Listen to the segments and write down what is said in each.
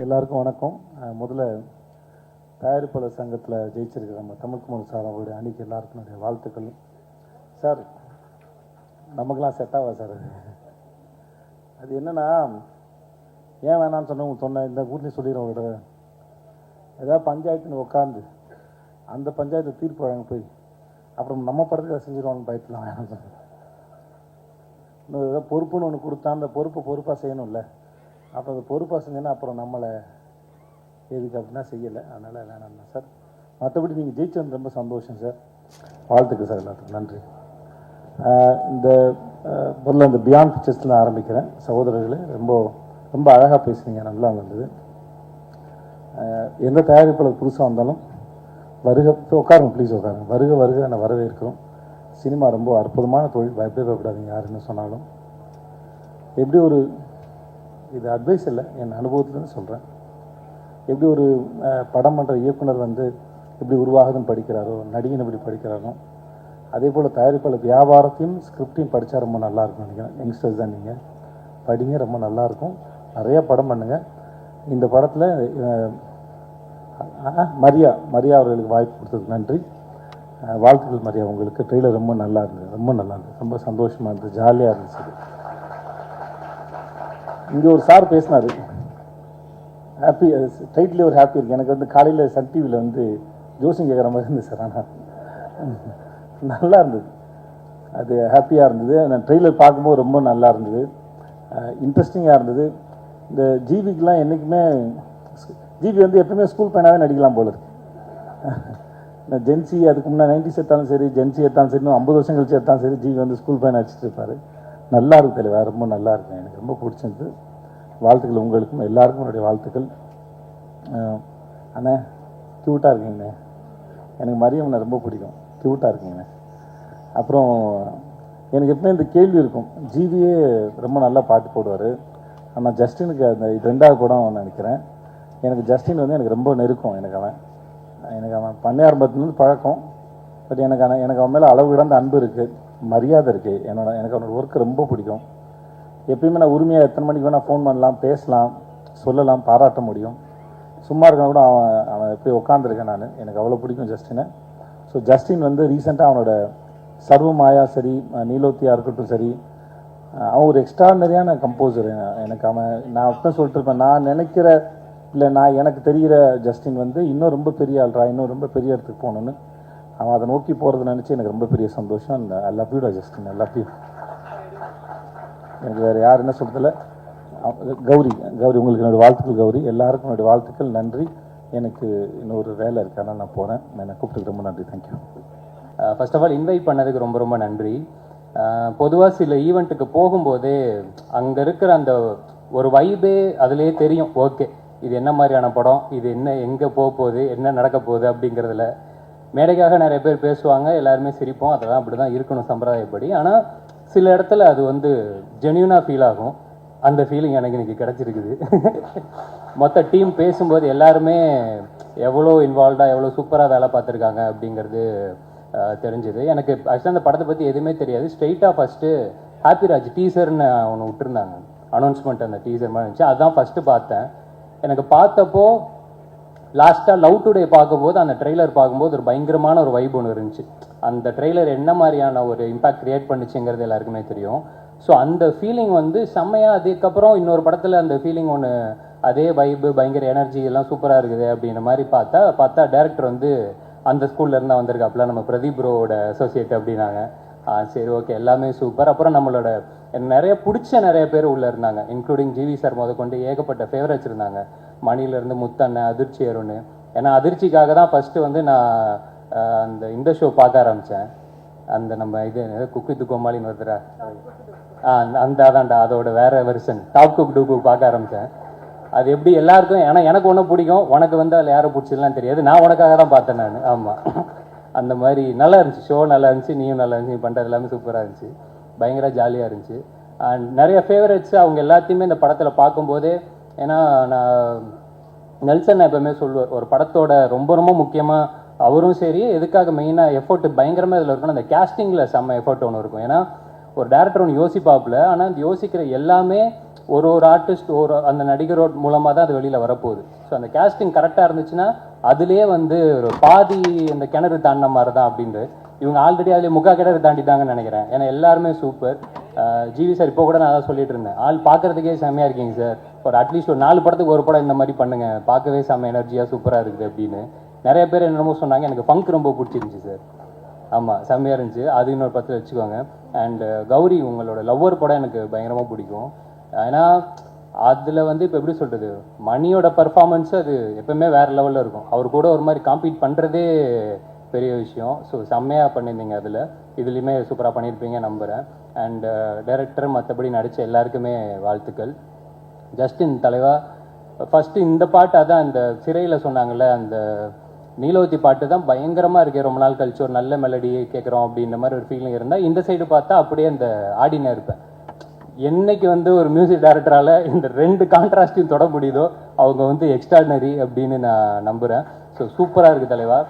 எல்லாருக்கும் வணக்கம். முதல்ல தயாரிப்பாளர் சங்கத்தில் ஜெயிச்சிருக்கிற நம்ம தமிழ்குமார் சார் அவருடைய அணிக்கு எல்லாருக்கும் என்னுடைய வாழ்த்துக்கள். சார் நமக்கெல்லாம் செட் ஆகாது சார். அது என்னென்னா, ஏன் வேணான்னு சொன்ன இந்த ஊர்லேயும் சொல்லிடுறோம். ஒரு தடவை ஏதாவது பஞ்சாயத்துன்னு உட்காந்து அந்த பஞ்சாயத்து தீர்ப்பு வழங்க போய் அப்புறம் நம்ம படத்துக்கு அதை செஞ்சிடுவான்னு பயத்துலாம் வேணாம் சார். இன்னும் ஏதாவது பொறுப்புன்னு ஒன்று கொடுத்தா அந்த பொறுப்பாக செய்யணும்ல. அப்புறம் அந்த பொறுப்பாக செஞ்சேன்னா அப்புறம் நம்மளை எதுக்கு அப்படின்னா செய்யலை. அதனால் வேணாம் சார். மற்றபடி நீங்கள் ஜெயிச்சது ரொம்ப சந்தோஷம் சார். வாழ்த்துக்கு சார். எல்லாத்துக்கும் நன்றி. இந்த முதல்ல இந்த பியாண்ட் பிக்சர்ஸ்லாம் ஆரம்பிக்கிறேன். சகோதரர்களே, ரொம்ப ரொம்ப அழகாக பேசுனீங்க, நல்லா வந்தது. எந்த தயாரிப்பாளர் புதுசாக வந்தாலும் வருக, உட்காருங்க ப்ளீஸ் உட்காருங்க. வருக நான் வரவேற்கிறோம். சினிமா ரொம்ப அற்புதமான தொழில், பயப்படாதீங்க யாருன்னு சொன்னாலும். எப்படி ஒரு இது அட்வைஸ் இல்லை, என் அனுபவத்துலேருந்து சொல்கிறேன். எப்படி ஒரு படம் பண்ணுற இயக்குனர் வந்து எப்படி உருவாகுதுன்னு படிக்கிறாரோ, நடிகன் எப்படி படிக்கிறாரோ, அதே போல் தயாரிப்பாளர் வியாபாரத்தையும் ஸ்கிரிப்டையும் படித்தா ரொம்ப நல்லாயிருக்கும் நினைக்கிறேன். யங்ஸ்டர்ஸ் தான் நீங்கள், படிங்க, ரொம்ப நல்லாயிருக்கும். நிறையா படம் பண்ணுங்கள். இந்த படத்தில் மரியா அவர்களுக்கு வாய்ப்பு கொடுத்ததுக்கு நன்றி. வாழ்த்துக்கள் மரியா உங்களுக்கு. ட்ரெய்லர் ரொம்ப நல்லா இருந்தது, ரொம்ப சந்தோஷமாக இருந்தது, ஜாலியாக இருந்துச்சு. இங்கே ஒரு சார் பேசினார், ஹாப்பி டைட்டிலே ஒரு ஹாப்பி இருக்குது. எனக்கு வந்து காலையில் சன் டிவியில் வந்து ஜோசியம் கேட்குற மாதிரி இருந்தது சார். ஆனால் நல்லா இருந்தது, அது ஹாப்பியாக இருந்தது. நான் ட்ரெய்லர் பார்க்கும்போது ரொம்ப நல்லா இருந்தது, இன்ட்ரெஸ்டிங்காக இருந்தது. இந்த ஜிவிக்கெலாம் என்றைக்குமே ஜிவி வந்து எப்பவுமே ஸ்கூல் பையனாகவே நடிக்கலாம் போல இருக்கு. ஜென்சி அதுக்கு முன்னே 90s எடுத்தாலும் சரி, ஜென்சி எடுத்தாலும் சரி, 50 வருஷம் கழிச்சு எடுத்தாலும் சரி, ஜிவி வந்து ஸ்கூல் பையனை வச்சுட்டு இருப்பார். நல்லா இருக்கு தெளிவா, ரொம்ப நல்லா இருக்கு. எனக்கு ரொம்ப பிடிச்சிருந்து. வாழ்த்துக்கள் உங்களுக்கும் எல்லாருக்கும் என்னுடைய வாழ்த்துக்கள். அண்ணே க்யூட்டாக இருக்கீங்கண்ணே. எனக்கு மரியம்ண்ணே ரொம்ப பிடிக்கும், க்யூட்டாக இருக்கீங்கண்ணே. அப்புறம் எனக்கு எப்பவுமே இந்த கேள்வி இருக்கும், ஜிவியே ரொம்ப நல்லா பாட்டு போடுவார், ஆனால் ஜஸ்டினுக்கு அந்த இது 2வது படம் நினைக்கிறேன். எனக்கு ஜஸ்டின் வந்து எனக்கு ரொம்ப நெருக்கம். எனக்கு அவன் பண்ணை ஆரம்பத்துலேருந்து பழக்கம். பட் எனக்கு அவன் மேலே அளவு கிடந்த அன்பு இருக்குது, மரியாதை இருக்குது. எனக்கு அவனோட ஒர்க்கு ரொம்ப பிடிக்கும். எப்பயுமே நான் உரிமையாக எத்தனை மணிக்கு வேணால் ஃபோன் பண்ணலாம், பேசலாம், சொல்லலாம், பாராட்ட முடியும். சும்மா இருக்கா கூட அவன் எப்படி உட்காந்துருக்கேன் நான். எனக்கு அவ்வளோ பிடிக்கும் ஜஸ்டினை. ஸோ ஜஸ்டின் வந்து ரீசெண்டாக அவனோட சர்வமாயா சரி, நீலோத்தியாக இருக்கட்டும் சரி, அவன் ஒரு எக்ஸ்ட்ரானரியான கம்போசர். எனக்கு நான் அப்போ சொல்லிட்டு இருப்பேன், நான் நினைக்கிற இல்லை எனக்கு தெரிகிற ஜஸ்டின் வந்து இன்னும் ரொம்ப பெரிய ஆள்றா, இன்னும் ரொம்ப பெரிய இடத்துக்கு போகணுன்னு அவன் அதை நோக்கி போகிறத நினச்சி எனக்கு ரொம்ப பெரிய சந்தோஷம். I love you Justin, I love you. எனக்கு வேறு யார் என்ன சொல்கிறதில்ல. கௌரி உங்களுக்கு என்னோடய வாழ்த்துக்கள். கௌரி, எல்லாருக்கும் என்னுடைய வாழ்த்துக்கள், நன்றி. எனக்கு இன்னொரு வேலை இருக்குது, அதனால் நான் போகிறேன். என்னை கூப்பிட்டுக்கு ரொம்ப நன்றி, thank you. First of all invite பண்ணதுக்கு ரொம்ப ரொம்ப நன்றி. பொதுவாக சில ஈவெண்ட்டுக்கு போகும்போதே அங்கே இருக்கிற அந்த ஒரு வைபே அதுலேயே தெரியும். ஓகே, இது என்ன மாதிரியான படம், இது என்ன, எங்கே போக போகுது, என்ன நடக்க போகுது அப்படிங்கிறதுல. மேடைக்காக நிறைய பேர் பேசுவாங்க, எல்லாருமே சிரிப்போம், அதெல்லாம் அப்படி தான் இருக்கணும் சம்பிரதாயப்படி. ஆனால் சில இடத்துல அது வந்து ஜென்யூனாக ஃபீல் ஆகும். அந்த ஃபீலிங் எனக்கு இன்றைக்கி கிடச்சிருக்குது. மொத்த டீம் பேசும்போது எல்லாருமே எவ்வளோ இன்வால்வ்டாக, எவ்வளோ சூப்பராக வேலை பார்த்துருக்காங்க அப்படிங்கிறது தெரிஞ்சுது. எனக்கு ஆக்சுவலாக அந்த படத்தை பற்றி எதுவுமே தெரியாது. ஸ்ட்ரெயிட்டாக ஃபஸ்ட்டு ஹாப்பிராஜ் டீசர்னு ஒன்று விட்டுருந்தாங்க, அனௌன்ஸ்மெண்ட். அந்த டீசர் மாதிரி இருந்துச்சு, அதுதான் ஃபஸ்ட்டு பார்த்தேன். எனக்கு பார்த்தப்போ லாஸ்ட்டாக லவ் டுடே பார்க்கும்போது, அந்த ட்ரெய்லர் பார்க்கும்போது ஒரு பயங்கரமான ஒரு வைப் ஒன்று இருந்துச்சு. அந்த ட்ரெய்லர் என்ன மாதிரியான ஒரு இம்பாக்ட் க்ரியேட் பண்ணிச்சுங்கிறது எல்லாருக்குமே தெரியும். ஸோ அந்த ஃபீலிங் வந்து செம்மையாக. அதுக்கப்புறம் இன்னொரு படத்தில் அந்த ஃபீலிங் ஒன்று, அதே வைப்பு, பயங்கர எனர்ஜி எல்லாம் சூப்பராக இருக்குது அப்படின்ற மாதிரி பார்த்தா டேரக்டர் வந்து அந்த ஸ்கூல்லேருந்து வந்திருக்காப்புல, நம்ம பிரதீப் ப்ரோவோட அசோசியேட் அப்படின்னாங்க. சரி, ஓகே, எல்லாமே சூப்பர். அப்புறம் நம்மளோட நிறைய பிடிச்ச நிறைய பேர் உள்ளே இருந்தாங்க, இன்க்ளூடிங் ஜிவி சார் முதற்கொண்டு ஏகப்பட்ட ஃபேவரட்ஸ் இருந்தாங்க. மணிலேருந்து முத்தண்ணன், அதிர்ச்சி அருண். ஏன்னா அதிர்ச்சிக்காக தான் ஃபஸ்ட்டு வந்து நான் இந்த ஷோ பார்க்க ஆரம்பித்தேன். அந்த நம்ம இது குக் வித் கோமாளின்னு ஒருத்தர, அதான்டா, அதோட வேற version top cook dupe cook பார்க்க ஆரம்பித்தேன். அது எப்படி எல்லாருக்கும், ஏன்னா எனக்கு ஒன்றும் பிடிக்கும், உனக்கு வந்து அதில் யாரை பிடிச்சதுலாம் தெரியாது, நான் உனக்காக தான் பார்த்தேன் நான். ஆமாம், அந்த மாதிரி நல்லா இருந்துச்சு ஷோ, நல்லா இருந்துச்சு, நீயும் நல்லா இருந்துச்சு, நீ பண்ணுறது எல்லாமே சூப்பராக இருந்துச்சு, பயங்கர ஜாலியாக இருந்துச்சு. அண்ட் நிறைய ஃபேவரட்ஸ் அவங்க எல்லாத்தையுமே இந்த படத்தில் பார்க்கும்போதே. ஏன்னா நான் நெல்சன் எப்பவுமே சொல்லுவார், ஒரு படத்தோட ரொம்ப ரொம்ப முக்கியமாக அவரும் சரி, எதுக்காக மெயினாக எஃபோர்ட் பயங்கரமாக இதில் இருக்கணும், அந்த கேஸ்டிங்கில் செம்ம எஃபோர்ட் ஒன்று இருக்கும். ஏன்னா ஒரு டேரக்டர் ஒன்று யோசிப்பாப்புல, ஆனால் அந்த யோசிக்கிற எல்லாமே ஒரு ஆர்டிஸ்ட் அந்த நடிகரோட மூலமாக தான் அது வெளியில் வரப்போகுது. ஸோ அந்த கேஸ்டிங் கரெக்டாக இருந்துச்சுன்னா அதுலேயே வந்து ஒரு பாதி இந்த கிணறு தாண்டின மாதிரி தான் அப்படின்ட்டு இவங்க ஆல்ரெடி அதில் முக்கா கிணறு தாண்டிட்டாங்கன்னு நினைக்கிறேன். ஏன்னா எல்லாருமே சூப்பர். ஜிவி சார் இப்போ கூட நான் அதான் சொல்லிட்டு இருந்தேன், ஆள் பார்க்குறதுக்கே செம்மையாக இருக்கீங்க சார், ஒரு அட்லீஸ்ட் ஒரு 4 படத்துக்கு ஒரு படம் இந்த மாதிரி பண்ணுங்க, பார்க்கவே செம்ம எனர்ஜியாக சூப்பராக இருக்குது அப்படின்னு நிறைய பேர் என்னமோ சொன்னாங்க. எனக்கு ஃபங்க் ரொம்ப பிடிச்சிருந்துச்சி சார். ஆமாம், செம்மையாக இருந்துச்சு. அது இன்னொரு 10 வச்சுக்கோங்க. அண்டு கௌரி, உங்களோட லவ்வர் படம் எனக்கு பயங்கரமாக பிடிக்கும். ஏன்னா அதில் வந்து இப்போ எப்படி சொல்கிறது, மணியோட பர்ஃபார்மன்ஸு அது எப்பவுமே வேறு லெவலில் இருக்கும். அவர் கூட ஒரு மாதிரி காம்பீட் பண்ணுறதே பெரிய விஷயம். ஸோ செம்மையாக பண்ணியிருந்தீங்க. இதுலேயுமே சூப்பராக பண்ணியிருப்பீங்க நம்புகிறேன். அண்டு டைரக்டர் மற்றபடி நடித்த எல்லாருக்குமே வாழ்த்துக்கள். ஜஸ்டின் தலைவா, ஃபஸ்ட்டு இந்த பாட்டு அதான் இந்த சிறையில் சொன்னாங்கள்ல, அந்த நீலோத்தி பாட்டு தான் பயங்கரமாக இருக்கே. ரொம்ப நாள் கழிச்சு ஒரு நல்ல மெலடி கேட்குறோம் அப்படின்ற மாதிரி ஒரு ஃபீலிங் இருந்தால், இந்த சைடு பார்த்தா அப்படியே அந்த ஆடினா இருப்பேன். என்னைக்கு வந்து ஒரு மியூசிக் டைரக்டரால் இந்த 2 கான்ட்ராஸ்டையும் தொட முடியுதோ அவங்க வந்து எக்ஸ்ட்ராடினரி அப்படின்னு நான் நம்புகிறேன். ஸோ சூப்பராக இருக்குது தலைவா.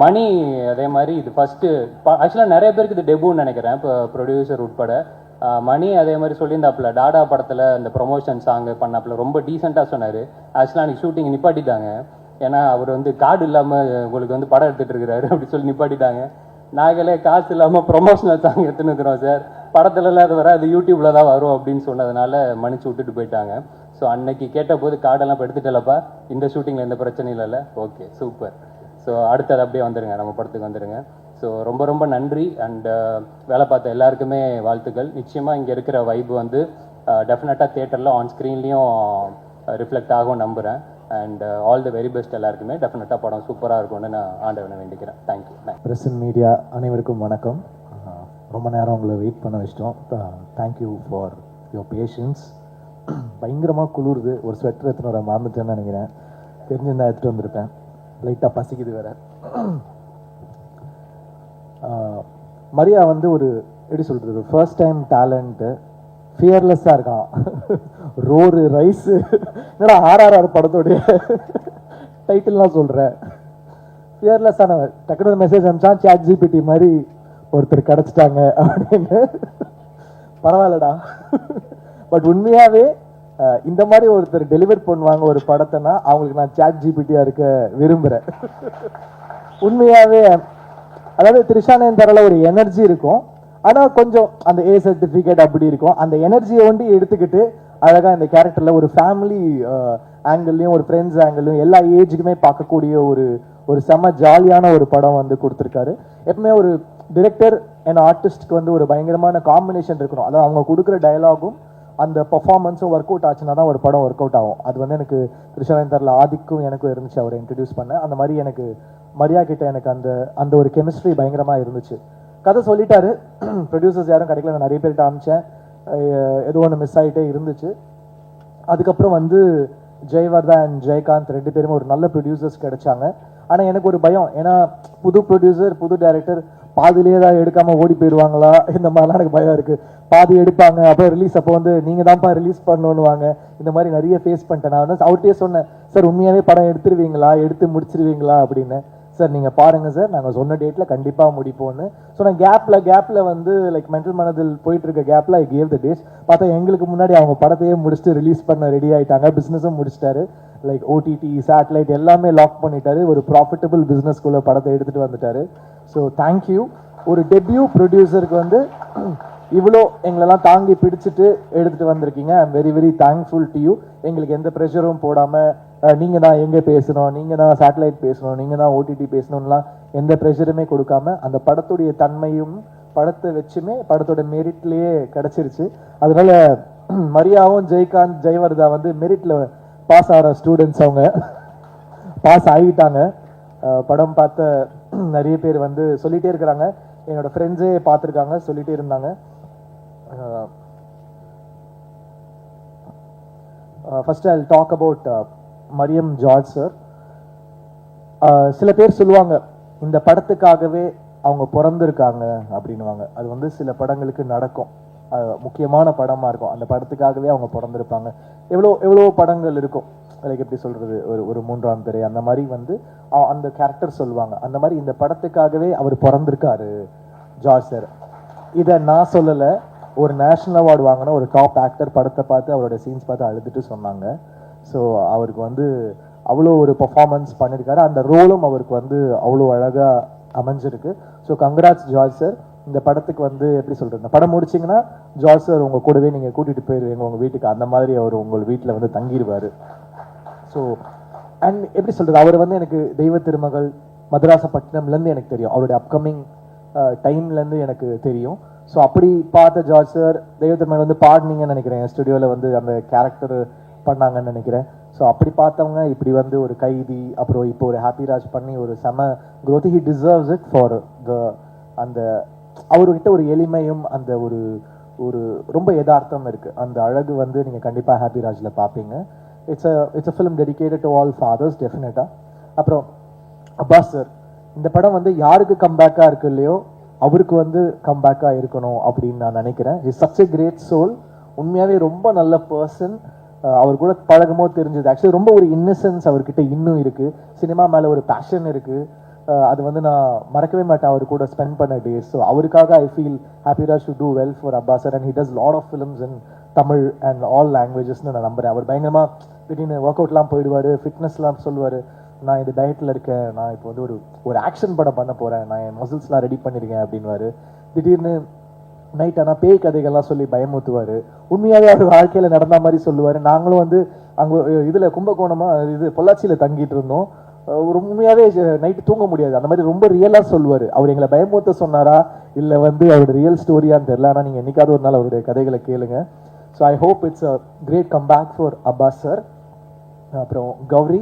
மணி அதே மாதிரி இது ஃபஸ்ட்டு ஆக்சுவலாக நிறைய பேருக்கு இது டெபுன்னு நினைக்கிறேன், இப்போ ப்ரொடியூசர் உட்பட. மணி அதே மாதிரி சொல்லியிருந்தாப்புல டாடா படத்தில் அந்த ப்ரொமோஷன் சாங்கு பண்ணாப்புல ரொம்ப டீசெண்டாக சொன்னார். ஆக்சுவலாக அன்றைக்கி ஷூட்டிங் நிப்பாட்டிட்டாங்க. ஏன்னா அவர் வந்து கார்டு இல்லாமல் உங்களுக்கு வந்து படம் எடுத்துகிட்டு இருக்கிறாரு அப்படி சொல்லி நிப்பாட்டிட்டாங்க. நாங்களே காசு இல்லாமல் ப்ரொமோஷனல் சாங் எடுத்துன்னு இருக்கிறோம் சார், படத்துலலாம் அது அது யூடியூப்பில் தான் வரும் அப்படின்னு சொன்னதுனால மன்னிச்சு விட்டுட்டு போயிட்டாங்க. ஸோ அன்னைக்கு கேட்ட போது கார்டெல்லாம் இப்போ எடுத்துட்டலப்பா, இந்த ஷூட்டிங்கில் எந்த பிரச்சனையும் இல்லைல்ல, ஓகே சூப்பர். ஸோ அடுத்தது அப்படியே வந்துடுங்க, நம்ம படத்துக்கு வந்துடுங்க. ஸோ ரொம்ப ரொம்ப நன்றி. அண்ட் வேலை பார்த்த எல்லாருக்குமே வாழ்த்துக்கள். நிச்சயமாக இங்கே இருக்கிற வைப் வந்து டெஃபினட்டாக தியேட்டரில் ஆன் ஸ்க்ரீன்லேயும் ரிஃப்ளெக்ட் ஆகும் நம்புகிறேன். And all the very best எல்லாருக்குமே. டெஃபினட்டாக படம் சூப்பராக இருக்கும்னு நான் ஆண்டவனை வேண்டிக்கிறேன். தேங்க்யூ. பிரஸ் அண்ட் மீடியா அனைவருக்கும் வணக்கம். ரொம்ப நேரம் உங்களை வெயிட் பண்ண வச்சிட்டோம். Thank you for your patience. பயங்கரமாக குளிருது, ஒரு ஸ்வெட்டர் எடுத்துன்னு வர மறந்துட்டேன்னு நினைக்கிறேன், தெரிஞ்சிருந்தா எடுத்துகிட்டு வந்திருப்பேன். லைட்டாக பசிக்குது வேறு. மரியா வந்து ஒரு எப்படி சொல்கிறது, ஃபர்ஸ்ட் டைம் டேலண்ட்டு, ஃபியர்லெஸ்ஸாக இருக்கான். ரோரு ரைஸு என்னடா RRR படத்தோடைய டைட்டில்லாம் சொல்கிறேன். ஃபியர்லெஸ்ஸான டக்குனு மெசேஜ் அனுப்பிச்சான், ChatGPT மாதிரி ஒருத்தர் கிடச்சிட்டாங்க அப்படின்னு. பரவாயில்லடா. பட் உண்மையாகவே இந்த மாதிரி ஒருத்தர் டெலிவர் பண்ணுவாங்க ஒரு படத்தைனா அவங்களுக்கு நான் ChatGPT-யாக இருக்க விரும்புகிறேன். உண்மையாகவே அதாவது திரிஷானந்தரில் ஒரு எனர்ஜி இருக்கும், ஆனால் கொஞ்சம் அந்த A சர்டிஃபிகேட் அப்படி இருக்கும். அந்த எனர்ஜியை ஒண்டி எடுத்துக்கிட்டு அழகாக இந்த கேரக்டரில் ஒரு ஃபேமிலி ஆங்கிள்லையும் ஒரு ஃப்ரெண்ட்ஸ் ஆங்கிள்லையும் எல்லா ஏஜுக்குமே பார்க்கக்கூடிய ஒரு செம்ம ஜாலியான ஒரு படம் வந்து கொடுத்துருக்காரு. எப்பவுமே ஒரு டிரெக்டர் அண்ட் ஆர்டிஸ்ட்க்கு வந்து ஒரு பயங்கரமான காம்பினேஷன் இருக்கணும். அதாவது அவங்க கொடுக்குற டயலாகும் அந்த பர்ஃபார்மன்ஸும் ஒர்க் அவுட் ஆச்சுன்னா தான் ஒரு படம் ஒர்க் அவுட் ஆகும். அது வந்து எனக்கு திரிஷானந்தரில் ஆதிக்கும் எனக்கும் இருந்துச்சு, அவரை இன்ட்ரடியூஸ் பண்ண. அந்த மாதிரி எனக்கு மரியா கிட்ட எனக்கு அந்த ஒரு கெமிஸ்ட்ரி பயங்கரமாக இருந்துச்சு. கதை சொல்லிட்டாரு, ப்ரொடியூசர்ஸ் யாரும் கிடைக்கல, நான் நிறைய பேர்கிட்ட அனுப்பிச்சேன், ஏதோ ஒன்று மிஸ் ஆகிட்டே இருந்துச்சு. அதுக்கப்புறம் வந்து ஜெயவர்தா அண்ட் ஜெயகாந்த் 2 பேருமே ஒரு நல்ல ப்ரொடியூசர்ஸ் கிடைச்சாங்க. ஆனால் எனக்கு ஒரு பயம், ஏன்னா புது ப்ரொடியூசர் புது டைரக்டர் பாதியிலே தான் எடுக்காமல் ஓடி போயிடுவாங்களா, இந்த மாதிரிலாம் எனக்கு பயம் இருக்குது. பாதி எடுப்பாங்க, அப்புறம் ரிலீஸ் அப்போ வந்து நீங்கள் தான்ப்பா ரிலீஸ் பண்ணணுவாங்க. இந்த மாதிரி நிறைய ஃபேஸ் பண்ணிட்டேன். நான் வந்து அவர்கிட்டயே சொன்னேன், சார் உண்மையாகவே படம் எடுத்துருவீங்களா, எடுத்து முடிச்சிருவீங்களா அப்படின்னு. சார் நீங்கள் பாருங்கள் சார், நாங்கள் சொன்ன டேட்டில் கண்டிப்பாக முடிப்போன்னு. ஸோ நான் கேப்பில் வந்து லைக் மென்டல் மனதில் போயிட்டு இருக்க கேப்பில் ஐ கேவ் த டேட்ஸ். பார்த்தா எங்களுக்கு முன்னாடி அவங்க படத்தையே முடிச்சுட்டு ரிலீஸ் பண்ண ரெடி ஆகிட்டாங்க. பிஸ்னஸும் முடிச்சிட்டாரு, லைக் OTT சேட்டலைட் எல்லாமே லாக் பண்ணிட்டாரு. ஒரு ப்ராஃபிட்டபிள் பிஸ்னஸ்குள்ளே படத்தை எடுத்துகிட்டு வந்துட்டாரு. So thank you. ஒரு டெபியூ ப்ரொடியூசருக்கு வந்து இவ்வளோ எங்களெல்லாம் தாங்கி பிடிச்சிட்டு எடுத்துகிட்டு வந்திருக்கீங்க. I am very very thankful to you. எங்களுக்கு எந்த ப்ரெஷரும் போடாமல் நீங்கள் தான் எங்கே பேசணும், நீங்கள் தான் சேட்டலைட் பேசணும், நீங்கள் தான் OTT பேசணும்லாம் எந்த ப்ரெஷருமே கொடுக்காம அந்த படத்துடைய தன்மையும் படத்தை வச்சுமே படத்தோட மெரிட்லேயே கிடச்சிருச்சு. அதனால மரியாவும் ஜெயகாந்த் ஜெயவர்தா வந்து மெரிட்டில் பாஸ் ஆகிற ஸ்டூடெண்ட்ஸ், அவங்க பாஸ் ஆகிட்டாங்க. படம் பார்த்த நிறைய பேர் வந்து சொல்லிகிட்டே இருக்கிறாங்க, என்னோட ஃப்ரெண்ட்ஸே பார்த்துருக்காங்க, சொல்லிகிட்டே இருந்தாங்க. First I will talk about Mariam George sir. சில பேர் சொல்லுவாங்க இந்த படத்துக்காகவே அவங்க பிறந்திருக்காங்க அப்படின்னுவாங்க. அது வந்து சில படங்களுக்கு நடக்கும், முக்கியமான படமாக இருக்கும், அந்த படத்துக்காகவே அவங்க பிறந்திருப்பாங்க. எவ்வளோ படங்கள் இருக்கும், லைக் எப்படி சொல்கிறது, ஒரு 3ஆம் பிறை அந்த மாதிரி வந்து அந்த கேரக்டர் சொல்லுவாங்க. அந்த மாதிரி இந்த படத்துக்காகவே அவர் பிறந்திருக்காரு ஜார்ஜ் சார். இதை நான் சொல்லலை, ஒரு நேஷ்னல் அவார்டு வாங்கின ஒரு டாப் ஆக்டர் படத்தை பார்த்து அவரோட சீன்ஸ் பார்த்து அழுதுட்டு சொன்னாங்க. ஸோ அவருக்கு வந்து அவ்வளோ ஒரு பர்ஃபார்மன்ஸ் பண்ணியிருக்காரு. அந்த ரோலும் அவருக்கு வந்து அவ்வளோ அழகாக அமைஞ்சிருக்கு. So congrats George sir. இந்த படத்துக்கு வந்து எப்படி சொல்கிறது, இந்த படம் முடிச்சிங்கன்னா ஜார்ஜ் சார் உங்கள் கூடவே நீங்கள் கூட்டிகிட்டு போயிடுவீங்க உங்கள் வீட்டுக்கு, அந்த மாதிரி அவர் உங்கள் வீட்டில் வந்து தங்கிடுவார். ஸோ அண்ட் எப்படி சொல்கிறது, அவர் வந்து எனக்கு தெய்வ திருமகள் மதராசப்பட்டினம்லேருந்து எனக்கு தெரியும், அவருடைய அப்கமிங் டைம்லேருந்து எனக்கு தெரியும். ஸோ அப்படி பார்த்த ஜார்ஜ் சார் தெய்வ திருமகள் வந்து பாடினீங்கன்னு நினைக்கிறேன், ஸ்டுடியோவில் வந்து அந்த கேரக்டர் பண்ணாங்கன்னு நினைக்கிறேன். ஸோ அப்படி பார்த்தவங்க இப்படி வந்து ஒரு கைதி, அப்புறம் இப்போ ஒரு ஹாப்பி ராஜ் பண்ணி ஒரு செம growth. he deserves it for அந்த அவர்கிட்ட ஒரு எளிமையும் அந்த ஒரு ஒரு ரொம்ப யதார்த்தம் இருக்குது. அந்த அழகு வந்து நீங்கள் கண்டிப்பாக ஹாப்பி ராஜில் பார்ப்பீங்க. It's a film dedicated to all fathers டெஃபினட்டாக. அப்புறம் அப்பாஸ் சார், இந்த படம் வந்து யாருக்கு கம்பேக்காக இருக்கு இல்லையோ அவருக்கு வந்து கம்பேக்காக இருக்கணும் அப்படின்னு நான் நினைக்கிறேன். Is such a great soul. உண்மையாகவே ரொம்ப நல்ல பர்சன். அவர் கூட பழகமோ தெரிஞ்சது ஆக்சுவலி ரொம்ப ஒரு இன்னசென்ஸ் அவர்கிட்ட இன்னும் இருக்குது. சினிமா மேலே ஒரு பேஷன் இருக்குது. அது வந்து நான் மறக்கவே மாட்டேன் அவர் கூட ஸ்பெண்ட் பண்ண டேஸ். ஸோ அவருக்காக I feel happy Raj should do well for Abbas sir. And he does lot of films in Tamil and all லாங்குவேஜஸ்னு நான் நம்புறேன். அவர் பயங்கரமாக திடீர்னு ஒர்க் அவுட்லாம் போயிடுவார், ஃபிட்னஸ்லாம் சொல்லுவார். நான் இது டயட்டில் இருக்கேன், நான் இப்போ வந்து ஒரு ஆக்ஷன் படம் பண்ண போகிறேன், நான் என் மசில்ஸ்லாம் ரெடி பண்ணியிருக்கேன் அப்படின்வாரு. திடீர்னு நைட் ஆனால் பேய் கதைகள்லாம் சொல்லி பயமுத்துவார். உண்மையாகவே அவர் வாழ்க்கையில் நடந்த மாதிரி சொல்லுவார். நாங்களும் வந்து அங்கே இதில் கும்பகோணமாக இது பொள்ளாச்சியில் தங்கிட்டு இருந்தோம். உண்மையாகவே நைட்டு தூங்க முடியாது, அந்த மாதிரி ரொம்ப ரியலாக சொல்லுவார். அவர் எங்களை பயமுத்த சொன்னாரா இல்லை வந்து அவருடைய ரியல் ஸ்டோரியான்னு தெரியல. ஆனால் நீங்கள் என்னைக்காவது ஒரு நாள் அவருடைய கதைகளை கேளுங்க. So I hope it's a great comeback for Abbas sir. அப்புறம் Gowri,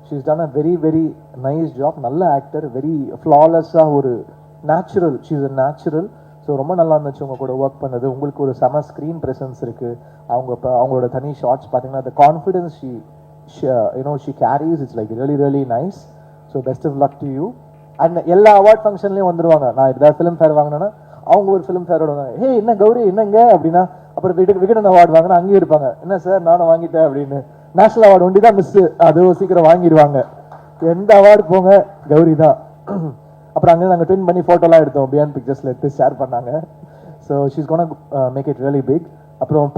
she is done a very very nice job. நல்ல ஆக்டர், வெரி ஃப்ளாலெஸ்ஸாக ஒரு natural, she is a natural. So ரொம்ப நல்லா இருந்துச்சு உங்கள் கூட ஒர்க் பண்ணது. உங்களுக்கு ஒரு செம ஸ்க்ரீன் ப்ரெசன்ஸ் இருக்குது. அவங்களோட தனி ஷார்ட்ஸ் பார்த்தீங்கன்னா the confidence she carries, it's like really really nice. So best of luck to you. And எல்லா அவார்ட் ஃபங்க்ஷன்லேயும் வந்துடுவாங்க. நான் ஏதாவது ஃபிலிம் ஃபேர் வாங்கினேன்னா அவங்க ஒரு ஃபிலிம் ஃபேரோட வாங்க, ஹே என்ன கௌரி என்னங்க அப்படின்னா, அப்புறம் விகடன் அவார்டு வாங்கினா அங்கேயும் இருப்பாங்க, என்ன சார் நானும் வாங்கிட்டேன் அப்படின்னு. நேஷனல் அவார்டு ஒண்டி தான் மிஸ்ஸு, அது சீக்கிரம் வாங்கிடுவாங்க. எந்த அவார்டு போங்க கௌரி தான். அப்புறம் அங்கே நாங்கள் ட்வின் பண்ணி ஃபோட்டோலாம் எடுத்தோம், பியாண்ட் பிக்சர்ஸில் எடுத்து ஷேர் பண்ணாங்க. So she's gonna make it really big. அப்புறம்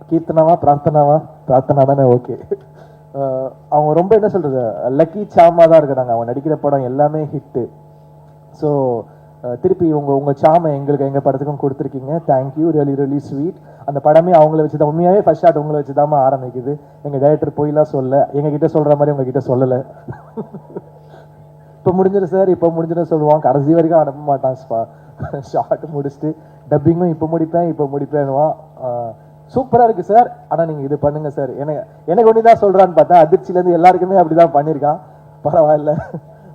கீர்த்தனாவா பிரார்த்தனா தானே, ஓகே. அவங்க ரொம்ப என்ன சொல்கிறது, லக்கி சாமா தான் இருக்கிறாங்க. அவங்க நடிக்கிற படம் எல்லாமே ஹிட்டு. ஸோ திருப்பி உங்கள் சாமை எங்கள் படத்துக்கும் கொடுத்துருக்கீங்க. Thank you, really really sweet. அந்த படமே அவங்கள வச்சு தான், உண்மையாகவே ஃபர்ஸ்ட் ஷாட் உங்களை வச்சு தான் ஆரம்பிக்குது. எங்கள் டைரக்டர் போயெல்லாம் சொல்ல, எங்ககிட்ட சொல்கிற மாதிரி உங்ககிட்ட சொல்லலை. இப்போ முடிஞ்சிடும் சார், இப்போ முடிஞ்சிடும் சொல்லுவான், கடைசி வரைக்கும் அனுப்ப மாட்டான். ஷார்ட் முடிச்சுட்டு டப்பிங்கும் இப்போ முடிப்பேன்னுவான். சூப்பராக இருக்குது சார், ஆனால் நீங்கள் இது பண்ணுங்கள் சார், எனக்கு ஒன்று தான் சொல்கிறான்னு பார்த்தா அதிர்ச்சியிலேருந்து எல்லாருக்குமே அப்படி தான் பண்ணியிருக்கான். பரவாயில்ல,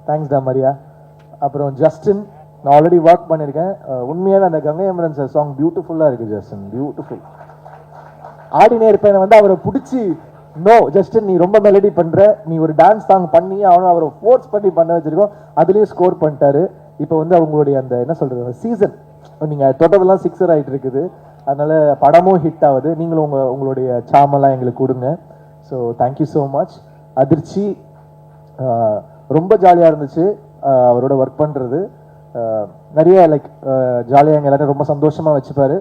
தேங்க்ஸ் டா மரியா. அப்புறம் ஜஸ்டின், நான் ஆல்ரெடி ஒர்க் பண்ணியிருக்கேன். உண்மையாகவே அந்த கங்கை அமரன் சார் சாங் பியூட்டிஃபுல்லாக இருக்குது ஜஸ்டின், பியூட்டிஃபுல். ஆடினே இருப்பேன் வந்து அவரை பிடிச்சி, நோ ஜஸ்டின் நீ ரொம்ப மெலடி பண்ணுற, நீ ஒரு டான்ஸ் சாங் பண்ணி அவரை ஃபோர்ஸ் பண்ணி பண்ண வச்சிருக்கோம். அதுலேயும் ஸ்கோர் பண்ணிட்டாரு. இப்போ வந்து அவங்களுடைய அந்த என்ன சொல்கிறது சீசன், நீங்கள் தொட்டதெல்லாம் 6 ஆகிட்டு இருக்குது. அதனால படமும் ஹிட் ஆகுது. நீங்களும் உங்களுடைய சாமெல்லாம் எங்களுக்கு கொடுங்க. So thank you so much. அதிர்ச்சி, ரொம்ப ஜாலியாக இருந்துச்சு அவரோட ஒர்க் பண்ணுறது. நிறைய லைக் ஜாலியாக எங்கள் எல்லாரும் ரொம்ப சந்தோஷமாக வச்சுப்பாரு.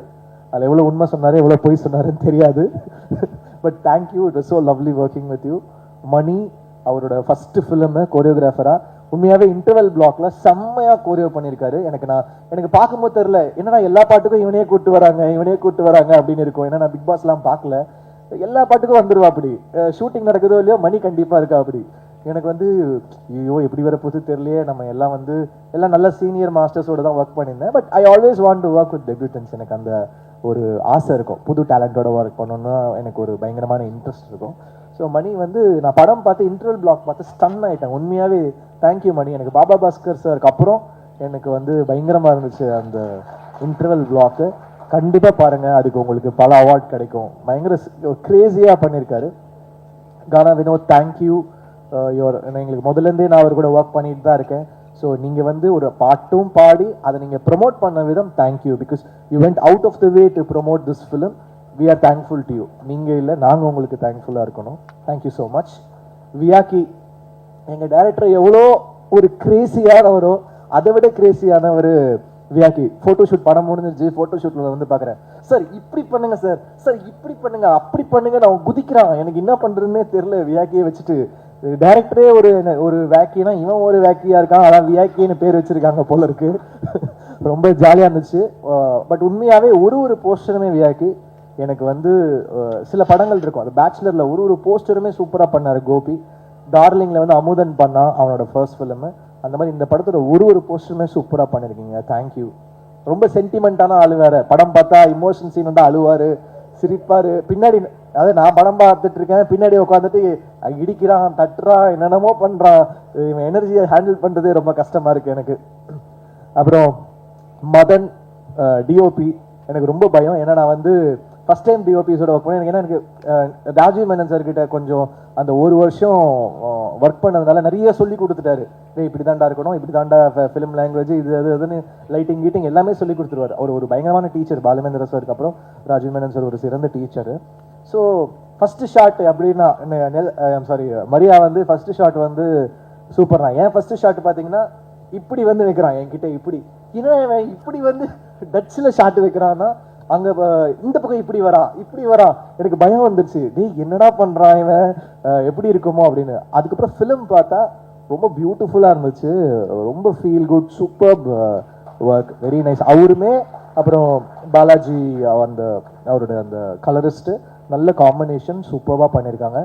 அதில் எவ்வளோ உண்மை சொன்னார் எவ்வளோ பொய் சொன்னாருன்னு தெரியாது. But thank you, it was so lovely working with you. Mani, அவரோட ஃபஸ்ட்டு ஃபிலிமு கோரியோகிராஃபராக உண்மையாகவே இன்டர்வல் பிளாக்ல செம்மையாக கோரியோ பண்ணியிருக்காரு. எனக்கு பார்க்கும்போது தெரில, என்னன்னா எல்லா பாட்டுக்கும் இவனே கூட்டு வராங்க அப்படின்னு இருக்கும். ஏன்னா நான் பிக் பாஸ்லாம் பார்க்கல, எல்லா பாட்டுக்கும் வந்துடுவா அப்படி. ஷூட்டிங் நடக்குதோ இல்லையோ மணி கண்டிப்பாக இருக்கா அப்படி. எனக்கு வந்து ஐயோ எப்படி வர போது தெரியலையே, நம்ம எல்லாம் நல்ல சீனியர் மாஸ்டர்ஸோட தான் ஒர்க் பண்ணியிருந்தேன். But I always want to work with debutants. எனக்கு அந்த ஒரு ஆசை இருக்கும், புது டேலண்டோட ஒர்க் பண்ணணும்னா எனக்கு ஒரு பயங்கரமான இன்ட்ரெஸ்ட் இருக்கும். ஸோ மணி வந்து நான் படம் பார்த்து இன்டர்வல் பிளாக் பார்த்து ஸ்டன் ஆகிட்டேன். உண்மையாகவே தேங்க்யூ மணி. எனக்கு பாபா பாஸ்கர் சாருக்கு அப்புறம் எனக்கு வந்து பயங்கரமாக இருந்துச்சு அந்த இன்டர்வல் பிளாக்கு. கண்டிப்பாக பாருங்கள், அதுக்கு உங்களுக்கு பல அவார்ட் கிடைக்கும். பயங்கர கிரேசியாக பண்ணியிருக்காரு. கானா வினோத், தேங்க்யூ. எங்களுக்கு முதலேருந்தே நான் அவர் கூட ஒர்க் பண்ணிட்டு தான் இருக்கேன். ஸோ நீங்கள் வந்து ஒரு பாட்டும் பாடி அதை நீங்கள் ப்ரொமோட் பண்ண விதம் thank you. Because you went out of the way to promote this film. We are thankful to you. நீங்கள் இல்லை, நாங்கள் உங்களுக்கு தேங்க்ஃபுல்லாக இருக்கணும். Thank you so much. வியாக்கி, எங்கள் டைரக்டர் எவ்வளோ ஒரு கிரேசியானவரோ அதை விட கிரேசியான ஒரு வியாக்கி ஃபோட்டோ ஷூட் படம் முடிஞ்சிருச்சு, ஃபோட்டோ ஷூட்டில் வந்து பார்க்குறேன், சார் இப்படி பண்ணுங்க சார், சார் இப்படி பண்ணுங்க, அப்படி பண்ணுங்க, நான் குதிக்கிறான், எனக்கு என்ன பண்ணுறதுன்னே தெரில. வியாக்கியை வச்சுட்டு டேரக்டரே ஒரு வேக்கினா இவன் ஒரு வேக்கியா இருக்கான், அதான் வியாக்கின்னு பேர் வச்சிருக்காங்க போல இருக்கு. ரொம்ப ஜாலியாக இருந்துச்சு. பட் உண்மையாகவே ஒரு போஸ்டருமே வியாக்கி எனக்கு வந்து சில படங்கள் இருக்கும், அது பேச்சுலரில் ஒரு போஸ்டருமே சூப்பராக பண்ணார் கோபி. டார்லிங்கில் வந்து அமுதன் பண்ணான் அவனோட ஃபர்ஸ்ட் ஃபிலிமு. அந்த மாதிரி இந்த படத்தோட ஒரு போஸ்டருமே சூப்பராக பண்ணியிருக்கீங்க, தேங்க்யூ. ரொம்ப சென்டிமெண்ட்டான ஆளு வேற, படம் பார்த்தா இமோஷன் சீன் வந்து அழுவார், சிரிப்பார். பின்னாடி அதாவது நான் படம் பார்த்துட்டு இருக்கேன், பின்னாடி உட்காந்துட்டு இடிக்கிறான், தட்டுறான், என்னென்னமோ பண்ணுறான். எனர்ஜியை ஹேண்டில் பண்ணுறதே ரொம்ப கஷ்டமாக இருக்குது எனக்கு. அப்புறம் மதன் டிஓபி எனக்கு ரொம்ப பயம். ஏன்னா நான் வந்து ஃபர்ஸ்ட் டைம் டிஓபிஸோட ஒர்க் பண்ணேன். ஏன்னா எனக்கு ராஜீவ் மேனன் சார் கிட்ட கொஞ்சம் அந்த ஒரு வருஷம் ஒர்க் பண்ணதுனால நிறைய சொல்லி கொடுத்துட்டாரு. இப்படி தாண்டா இருக்கணும், இப்படி தாண்டா ஃபிலிம் லாங்குவேஜ், இது அதுன்னு லைட்டிங் கீட்டிங் எல்லாமே சொல்லி கொடுத்துருவார். அவர் ஒரு பயங்கரமான டீச்சர். பாலுமேந்திர சாருக்கு அப்புறம் ராஜீவ் மேனன் சார் ஒரு சிறந்த டீச்சர். ஸோ ஃபர்ஸ்ட் ஷாட் அப்படின்னா சாரி மரியா வந்து ஃபர்ஸ்ட் ஷாட் வந்து சூப்பர் தான். ஏன் ஃபர்ஸ்ட் ஷாட் பார்த்தீங்கன்னா இப்படி வந்து வைக்கிறான் என்கிட்ட, இப்படி ஏன்னா இப்படி வந்து டச்சில் ஷாட் வைக்கிறான்னா அங்கே இந்த பக்கம் இப்படி வரா. எனக்கு பயம் வந்துருச்சு, டேய் என்னடா பண்ணுறான் இவன், எப்படி இருக்குமோ அப்படின்னு. அதுக்கப்புறம் ஃபிலிம் பார்த்தா ரொம்ப பியூட்டிஃபுல்லாக இருந்துச்சு, ரொம்ப feel good, super work, very nice. அவருமே அப்புறம் பாலாஜி அவருடைய அந்த கலரிஸ்ட்டு நல்ல காம்பினேஷன், சூப்பராக பண்ணியிருக்காங்க.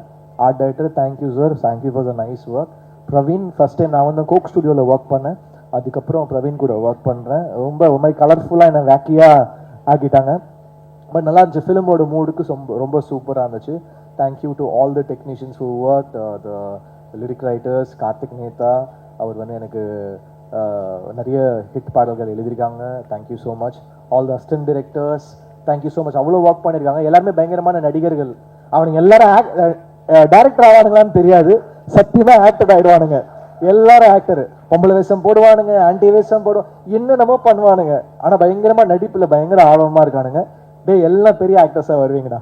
Art director thank you sir, thank you for the nice work. Praveen first time நான் வந்து கோக் ஸ்டுடியோவில் ஒர்க் பண்ணேன், அதுக்கப்புறம் பிரவீன் கூட ஒர்க் பண்ணுறேன். ரொம்ப ஒரு மாதிரி கலர்ஃபுல்லாக என்ன வேக்கியாக ஆக்கிட்டாங்க. பட் நல்லா இருந்துச்சு, ஃபிலிமோட மூடுக்கு ரொம்ப சூப்பராக இருந்துச்சு. Thank you to all the technicians who work, the lyric writers, Karthik Netha அவர் வந்து எனக்கு நிறைய ஹிட் பாடல்கள் எழுதியிருக்காங்க, thank you so much. All the assistant directors thank you so much, அவ்வளோ ஒர்க் பண்ணியிருக்காங்க. எல்லாருமே பயங்கரமான நடிகர்கள். அவனுங்க எல்லாரும் டைரக்டர் ஆவானுங்களான்னு தெரியாது, சத்தியமாக ஆக்டர் ஆகிடுவானுங்க. எல்லாரும் ஆக்டர், பொம்பளை வேஷம் போடுவானுங்க, ஆன்டி வேஷம் என்னென்னமோ பண்ணுவானுங்க. ஆனால் பயங்கரமா நடிப்புல பயங்கர ஆர்வமா இருக்கானுங்க. டேய் எல்லாம் பெரிய ஆக்டர்ஸா வருவீங்கடா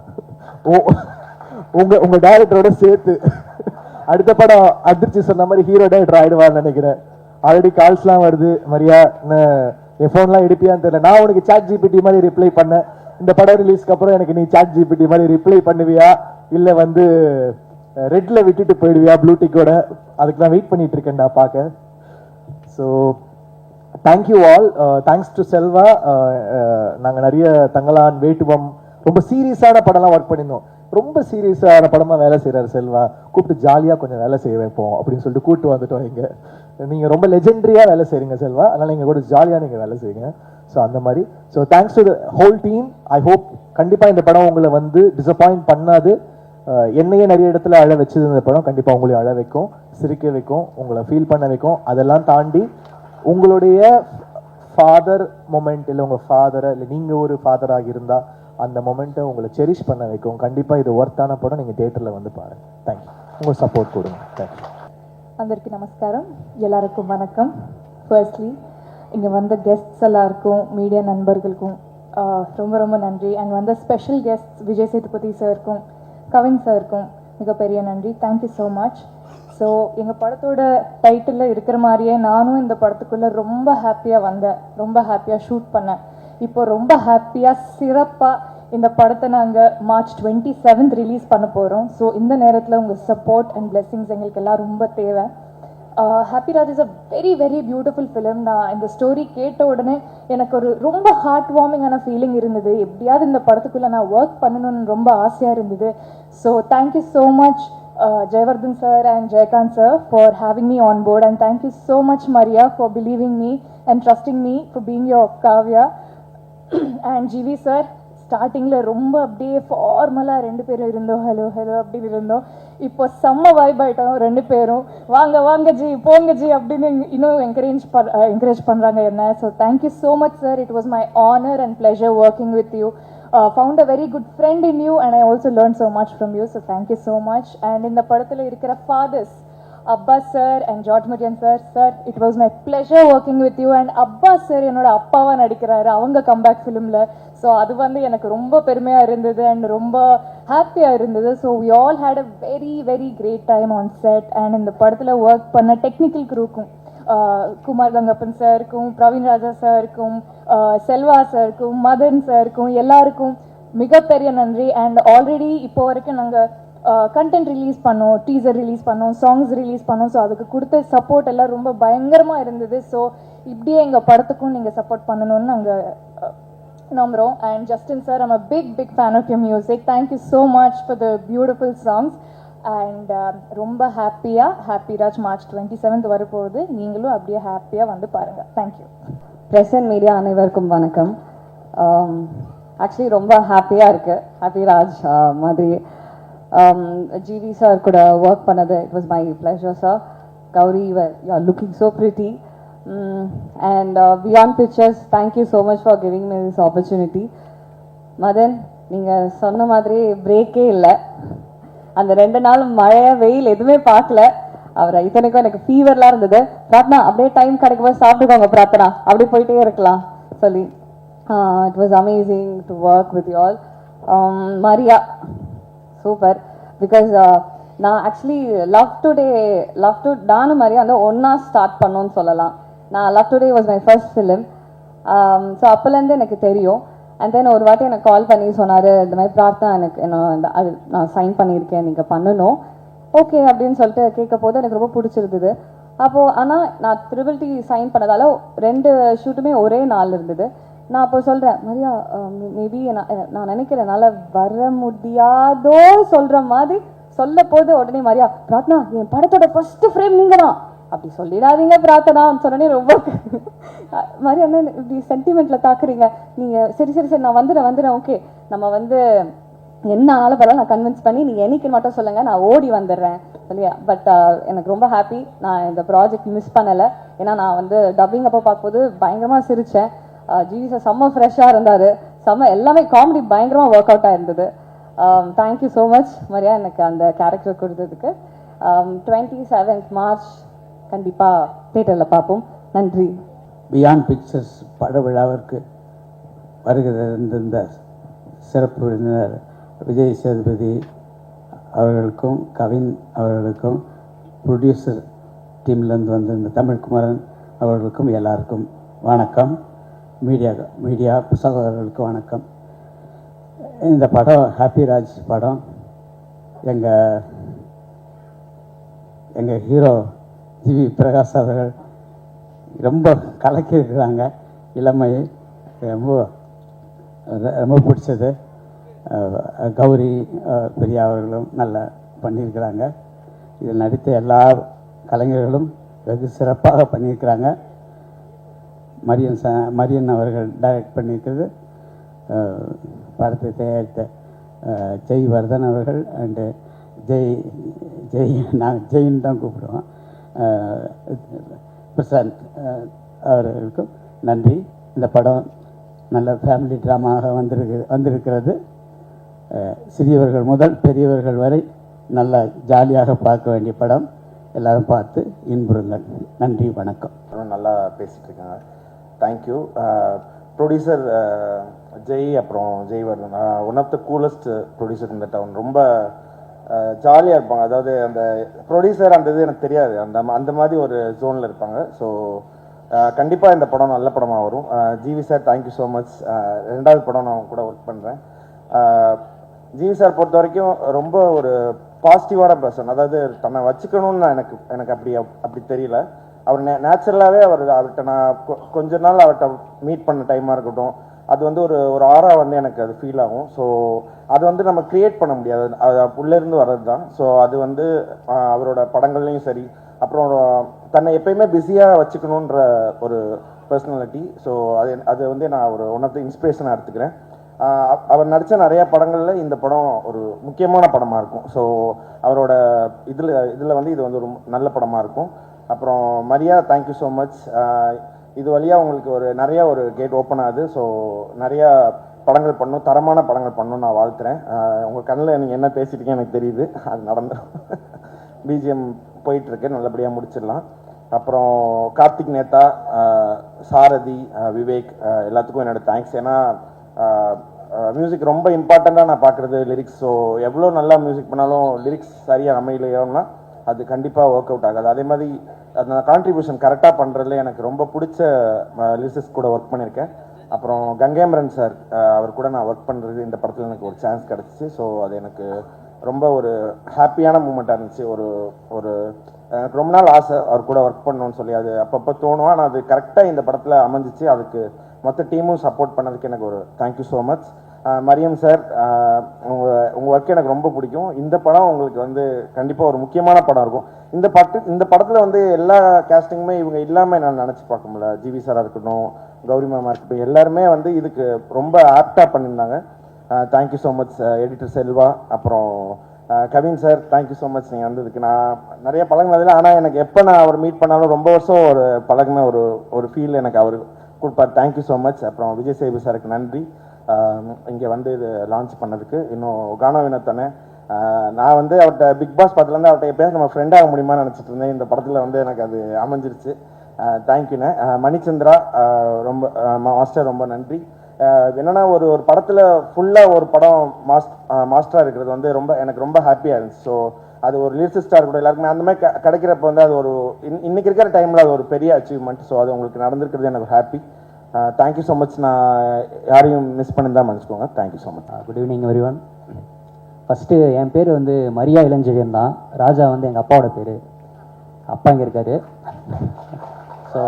உங்க டைரக்டரோட சேர்த்து. அடுத்த படம் அதிர்ச்சி சொன்ன மாதிரி ஹீரோ டைரக்டர் ஆயிடுவான்னு நினைக்கிறேன். ஆல்ரெடி கால்ஸ்லாம் வருது, மரியா என் ஃபோன்லாம் எடுப்பியான்னு தெரியல. நான் உனக்கு சாட் ஜிபிடி மாதிரி ரிப்ளை பண்ணேன், இந்த படம் ரிலீஸ்க்கு அப்புறம் எனக்கு நீ சாட் ஜிபிடி மாதிரி ரிப்ளை பண்ணுவியா இல்லை வந்து ரெட்ல விட்டுட்டு போயிடுவியா ப்ளூடிக்கோட, அதுக்கு நான் வெயிட் பண்ணிட்டு இருக்கேன்டா பார்க்க. So thank you all, thanks to Selva. நாங்கள் நிறைய தங்கலான், வேட்டுவம் ரொம்ப சீரியஸான படம்லாம் ஒர்க் பண்ணியிருந்தோம். ரொம்ப சீரியஸான படமாக வேலை செய்கிறார் செல்வா, கூப்பிட்டு ஜாலியாக கொஞ்சம் வேலை செய்ய வைப்போம் அப்படின்னு சொல்லிட்டு கூப்பிட்டு வந்துட்டோம். இங்கே நீங்கள் ரொம்ப லெஜெண்டரியாக வேலை செய்கிறீங்க செல்வா, அதனால் நீங்கள் கூட ஜாலியாக நீங்கள் வேலை செய்யுங்க. ஸோ அந்த மாதிரி. So thanks to the whole team. I hope கண்டிப்பாக இந்த படம் உங்களை வந்து டிசப்பாயிண்ட் பண்ணாது. என்னையே நிறைய இடத்துல அழ வச்சது இந்த படம் கண்டிப்பாக உங்களையும் அழ வைக்கும், சிரிக்க வைக்கும், உங்களை ஃபீல் பண்ண வைக்கும். அதெல்லாம் தாண்டி உங்களுடைய ஃபாதர் மொமெண்ட், இல்லை உங்கள் ஃபாதரை, இல்லை நீங்கள் ஒரு ஃபாதராக இருந்தால் அந்த மொமெண்ட்டை உங்களை செரிஷ் பண்ண வைக்கும். கண்டிப்பாக இது ஒர்த்தான படம், நீங்கள் தியேட்டரில் வந்து பாருங்கள். தேங்க்யூ, உங்கள் சப்போர்ட் கொடுங்க. தேங்க்யூ. అందరికీ నమస్కారం, எல்லாருக்கும் வணக்கம். ஃபர்ஸ்ட்லி இங்கே வந்த கெஸ்ட்ஸ் எல்லாருக்கும், மீடியா நண்பர்களுக்கும் ரொம்ப ரொம்ப நன்றி. அண்ட் வந்த ஸ்பெஷல் கெஸ்ட்ஸ் விஜய் சேதுபதி சாருக்கும் கவின் சாருக்கும் மிகப்பெரிய நன்றி. Thank you so much. ஸோ எங்கள் படத்தோட டைட்டிலில் இருக்கிற மாதிரியே நானும் இந்த படத்துக்குள்ளே ரொம்ப ஹாப்பியாக வந்தேன், ரொம்ப ஹாப்பியாக ஷூட் பண்ணேன். இப்போ ரொம்ப ஹாப்பியாக சிறப்பாக இந்த படத்தை நாங்கள் March 27 ரிலீஸ் பண்ண போகிறோம். ஸோ இந்த நேரத்தில் உங்கள் சப்போர்ட் அண்ட் பிளெஸிங்ஸ் எங்களுக்கு எல்லாம் ரொம்ப தேவை. Happy Raj is a very very beautiful film. நான் இந்த ஸ்டோரி கேட்ட உடனே எனக்கு ஒரு ரொம்ப ஹார்ட் வார்மிங்கான ஃபீலிங் இருந்தது. எப்படியாவது இந்த படத்துக்குள்ளே நான் ஒர்க் பண்ணணும்னு ரொம்ப ஆசையாக இருந்தது. So thank you so much Jayavardhan sir and Jayakant sir for having me on board, and thank you so much Maria for believing me and trusting me for being your Kavya. And GV sir, ஸ்டார்டிங்கில் ரொம்ப அப்படியே ஃபார்மலாக ரெண்டு பேரும் இருந்தோம், hello hello அப்படி இருந்தோம். இப்போ செம்ம வைப் ஆகிட்டோம் ரெண்டு பேரும், வாங்க வாங்க ஜி போங்க ஜி அப்படின்னு இன்னும் என்கரேஜ் பண்ணுறாங்க என்ன. So thank you so much sir, it was my honour and pleasure working with you. Found a very good friend in you and I also learned so much from you, so thank you so much. And in the படத்துல இருக்கிற fathers, Abbas sir and George Marian sir, it was my pleasure working with you. And Abbas sir என்னோட அப்பாவா நடிக்கிறாரு அவங்க comeback ஃபிலிம்ல. So அது வந்து எனக்கு ரொம்ப பெருமையா இருந்தது அண்ட் ரொம்ப ஹாப்பியா இருந்தது. So we all had a very very great time on set. And இந்த படத்துல ஒர்க் பண்ண டெக்னிக்கல் க்ரூக்கும் குமார் கங்கப்பன் சாருக்கும், பிரவீன் ராஜா சாருக்கும், செல்வா சாருக்கும், மதன் சாருக்கும் எல்லாருக்கும் மிகப்பெரிய நன்றி. அண்ட் ஆல்ரெடி இப்போ வரைக்கும் நாங்கள் கண்டென்ட் ரிலீஸ் பண்ணோம், டீசர் ரிலீஸ் பண்ணோம், சாங்ஸ் ரிலீஸ் பண்ணோம். ஸோ அதுக்கு கொடுத்த சப்போர்ட் எல்லாம் ரொம்ப பயங்கரமாக இருந்தது. ஸோ இப்படியே எங்கள் படத்துக்கும் நீங்கள் சப்போர்ட் பண்ணணும்னு நாங்கள் நம்புகிறோம். And Justin sir, I'm a big fan of your music. Thank you so much for the beautiful songs. And ரொம்ப ஹாப்பி ராஜ் மார்ச் 27th வரப்போகுது. நீங்களும் அப்படியே ஹாப்பியாக வந்து பாருங்கள். தேங்க்யூ. ப்ரெஸ் அண்ட் மீடியா அனைவருக்கும் வணக்கம். ஆக்சுவலி ரொம்ப ஹாப்பியாக இருக்குது. ஹாப்பி ராஜ் மாதிரி ஜிவி சார் கூட ஒர்க் பண்ணது, it was my pleasure sir. Gauri, you are looking so pretty. And beyond pictures, thank you so much for giving me this opportunity. Madan, நீங்கள் சொன்ன மாதிரி பிரேக்கே இல்லை. அந்த 2 நாள் மழை வெயில் எதுவுமே பார்க்கல. அவரை இத்தனைக்கும் எனக்கு ஃபீவர்லாம் இருந்தது. பிரார்த்தனா அப்படியே டைம் கிடைக்கும்போது சாப்பிட்டுக்கோங்க பிரார்த்தனா, அப்படியே போயிட்டே இருக்கலாம் சொல்லி. It was amazing to work with you all. Maria super. Because நான் ஆக்சுவலி லவ் டு நானும் மரியா வந்து ஒன்றா ஸ்டார்ட் பண்ணோன்னு சொல்லலாம். நான் love today was my first film. So அப்போலேருந்து எனக்கு தெரியும். அண்ட் தென் ஒரு வாட்டி எனக்கு கால் பண்ணி சொன்னார், இந்த மாதிரி பிரார்த்தனா எனக்கு அது நான் சைன் பண்ணியிருக்கேன், நீங்கள் பண்ணணும். ஓகே அப்படின்னு சொல்லிட்டு கேட்க போது எனக்கு ரொம்ப பிடிச்சிருந்தது. அப்போது ஆனால் நான் ட்ரிபிள் சைன் பண்ணதால 2 ஷூட்டுமே ஒரே நாள் இருந்தது. நான் அப்போ சொல்கிறேன், மரியா மேபி நான் நினைக்கிறேன் என்னால் வர முடியாதோ சொல்கிற மாதிரி சொல்ல போது உடனே மரியா, பிரார்த்தனா என் படத்தோட ஃபர்ஸ்ட் ஃப்ரேம் நீங்கள் தான், அப்படி சொல்லிடாதீங்க பிரார்த்தனான்னு சொன்னோடனே ரொம்ப மரியா என்ன இப்படி சென்டிமெண்ட்டில் தாக்குறீங்க நீங்கள். சரி நான் வந்துடுறேன் ஓகே, நம்ம வந்து என்ன ஆனாலும் பரவாயில்ல, நான் கன்வின்ஸ் பண்ணி நீங்கள் என்னைக்கு மட்டும் சொல்லுங்கள், நான் ஓடி வந்துடுறேன் இல்லையா. பட் எனக்கு ரொம்ப ஹாப்பி, நான் இந்த ப்ராஜெக்ட் மிஸ் பண்ணலை. ஏன்னா நான் வந்து டப்பிங் அப்போ பார்க்கும்போது பயங்கரமாக சிரித்தேன். ஜிவி சார் செம்ம ஃப்ரெஷ்ஷாக இருந்தார், எல்லாமே காமெடி பயங்கரமாக ஒர்க் அவுட் ஆயிருந்தது. தேங்க்யூ ஸோ மச் மரியா எனக்கு அந்த கேரக்டர் கொடுத்ததுக்கு. 27th மார்ச் கண்டிப்பாக தியேட்டரில் பார்ப்போம். நன்றி. பியாண்ட் பிக்சர்ஸ் பட விழாவிற்கு வருகிற சிறப்பு விருந்தினர் விஜய் சேதுபதி அவர்களுக்கும், கவின் அவர்களுக்கும், ப்ரொடியூசர் டீம்லேருந்து வந்த இந்த தமிழ்குமரன் அவர்களுக்கும் எல்லாருக்கும் வணக்கம். மீடியா சகோதரர்களுக்கு வணக்கம். இந்த படம் ஹாப்பி ராஜ் படம். எங்கள் ஹீரோ ஜிவி பிரகாஷ் அவர்கள் ரொம்ப கலக்கியிருக்கிறாங்க. இளமை ரொம்ப பிடிச்சது. கௌரி பிரியா அவர்களும் நல்லா பண்ணியிருக்கிறாங்க. இதில் நடித்த எல்லா கலைஞர்களும் வெகு சிறப்பாக பண்ணியிருக்கிறாங்க. மரியன் அவர்கள் டைரக்ட் பண்ணியிருக்கிறது. படத்தை தயாரித்த ஜெய்வர்தன் அவர்கள் அண்டு நாங்கள் ஜெயின் தான் கூப்பிடுவோம், பிரசாந்த் அவர்களுக்கும் நன்றி. இந்த படம் நல்ல ஃபேமிலி ட்ராமாக வந்திருக்கிறது. சிறியவர்கள் முதல் பெரியவர்கள் வரை நல்லா ஜாலியாக பார்க்க வேண்டிய படம். எல்லாரும் பார்த்து இன்புறுங்கள். நன்றி, வணக்கம். நல்லா பேசிகிட்டு இருக்காங்க. தேங்க்யூ. ப்ரொடியூசர் ஜெய், அப்புறம் Jaivardhan, one of the coolest producer இந்த டவுன். ரொம்ப ஜாலியாக இருப்பாங்க. அதாவது அந்த ப்ரொடியூசர் அந்த இது எனக்கு தெரியாது, அந்த மாதிரி ஒரு ஜோனில் இருப்பாங்க. ஸோ கண்டிப்பாக இந்த படம் நல்ல படமாக வரும். GV sir thank you so much. 2வது படம் நான் கூட ஒர்க் பண்ணுறேன். ஜிவி சார் பொறுத்த வரைக்கும் ரொம்ப ஒரு பாசிட்டிவான பர்சன். அதாவது தன்னை வச்சுக்கணும்னு எனக்கு அப்படி தெரியல. அவர் நேச்சுரலாகவே அவர்கிட்ட நான் கொஞ்ச நாள் அவர்கிட்ட மீட் பண்ண டைமாக இருக்கட்டும், அது வந்து ஒரு ஆரா வந்து எனக்கு அது ஃபீல் ஆகும். ஸோ அது வந்து நம்ம க்ரியேட் பண்ண முடியாது, அது உள்ளேருந்து வர்றது தான். ஸோ அது வந்து அவரோட படங்கள்லையும் சரி, அப்புறம் தன்னை எப்பயுமே பிஸியாக வச்சுக்கணுன்ற ஒரு பர்சனாலிட்டி. ஸோ அது வந்து நான் ஒரு ஒன் ஆஃப் த இன்ஸ்பிரேஷனாக எடுத்துக்கிறேன். அவர் நடித்த நிறையா படங்களில் இந்த படம் ஒரு முக்கியமான படமாக இருக்கும். ஸோ அவரோட இதில் வந்து இது வந்து ஒரு நல்ல படமாக இருக்கும். அப்புறம் மரியா தேங்க்யூ ஸோ மச். இது வழியாக உங்களுக்கு நிறையா ஒரு கேட் ஓப்பன் ஆகுது. ஸோ நிறையா படங்கள் பண்ணணும், தரமான படங்கள் பண்ணணும்னு நான் வாழ்த்துறேன். உங்கள் கண்ணில் நீங்கள் என்ன பேசிட்டீங்க எனக்கு தெரியுது, அது நடந்துடும். பிஜிஎம் போயிட்டுருக்கு, நல்லபடியாக முடிச்சிடலாம். அப்புறம் கார்த்திக் நேதா, சாரதி, விவேக் எல்லாத்துக்கும் என்னோட தேங்க்ஸ். ஏன்னா மியூசிக் ரொம்ப இம்பார்ட்டண்ட்டாக நான் பார்க்குறது லிரிக்ஸ். ஸோ எவ்வளோ நல்லா மியூசிக் பண்ணாலும் லிரிக்ஸ் சரியாக அமையலையோன்னா அது கண்டிப்பாக ஒர்க் அவுட் ஆகாது. அதே மாதிரி அந்த கான்ட்ரிபியூஷன் கரெக்டாக பண்ணுறதுல எனக்கு ரொம்ப பிடிச்ச லிரிசிஸ்ட் கூட ஒர்க் பண்ணியிருக்கேன். அப்புறம் கங்கேமரன் சார் அவர் கூட நான் ஒர்க் பண்ணுறது இந்த படத்தில் எனக்கு ஒரு சான்ஸ் கிடச்சிச்சு. ஸோ அது எனக்கு ரொம்ப ஒரு ஹாப்பியான மூமெண்ட்டாக இருந்துச்சு. ஒரு எனக்கு ரொம்ப நாள் ஆசை அவர் கூட ஒர்க் பண்ணணும்னு சொல்லி, அது அப்பப்போ தோணும். ஆனால் அது கரெக்டாக இந்த படத்தில் அமைஞ்சிச்சு. அதுக்கு மொத்த டீமும் சப்போர்ட் பண்ணதுக்கு எனக்கு ஒரு thank you so much. Mariam sir, உங்கள் ஒர்க் எனக்கு ரொம்ப பிடிக்கும். இந்த படம் உங்களுக்கு வந்து கண்டிப்பாக ஒரு முக்கியமான படம் இருக்கும். இந்த படத்தில் வந்து எல்லா கேஸ்டிங்குமே இவங்க இல்லாமல் நான் நினச்சி பார்க்க முடியல. ஜிவி சாராக இருக்கட்டும், கௌரி மேமாக இருக்கட்டும், எல்லாருமே வந்து இதுக்கு ரொம்ப ஆப்டாக பண்ணியிருந்தாங்க. Thank you so much editor Selva. அப்புறம் Kavin sir, thank you so much நீங்கள் வந்ததுக்கு. நான் நிறைய பழகினதில்லை, ஆனால் எனக்கு எப்போ நான் அவர் மீட் பண்ணாலும் ரொம்ப வருஷம் ஒரு பழகின ஒரு ஃபீல் எனக்கு அவர் கொடுப்பார். Thank you so much. அப்புறம் விஜய் சேது சாருக்கு நன்றி இங்கே வந்து இது லான்ச் பண்ணதுக்கு. இன்னும் கானா வினோத்தானே, நான் வந்து அவர்கிட்ட பிக் பாஸ் படத்துலேருந்து அவர்கிட்ட எப்போயாவது நம்ம ஃப்ரெண்டாக முடியுமான்னு நினச்சிட்டு இருந்தேன். இந்த படத்தில் வந்து எனக்கு அது அமைஞ்சிருச்சு. தேங்க்யூண்ணே. மணிச்சந்திரா ரொம்ப மாஸ்டர் ரொம்ப நன்றி. என்னென்னா ஒரு படத்தில் ஃபுல்லாக ஒரு படம் மாஸ்டராக இருக்கிறது வந்து எனக்கு ரொம்ப ஹாப்பியாக இருந்துச்சு. ஸோ அது ஒரு லிரிசிஸ்டாக இருக்கட்டும், எல்லாருக்குமே அந்த மாதிரி கிடைக்கிறப்ப வந்து அது ஒரு இன்னைக்கு இருக்கிற டைமில் அது ஒரு பெரிய அச்சீவ்மெண்ட். ஸோ அது உங்களுக்கு நடந்திருக்கிறது எனக்கு ஹாப்பி. Thank you so much. நான் யாரையும் மிஸ் பண்ணியிருந்தா மன்னிச்சுக்கோங்க. Thank you so much. Good evening everyone. First என் பேர் வந்து மரியா இளஞ்செழியன் தான். ராஜா வந்து எங்கள் அப்பாவோட பேர். அப்பா இங்கே இருக்காரு. ஸோ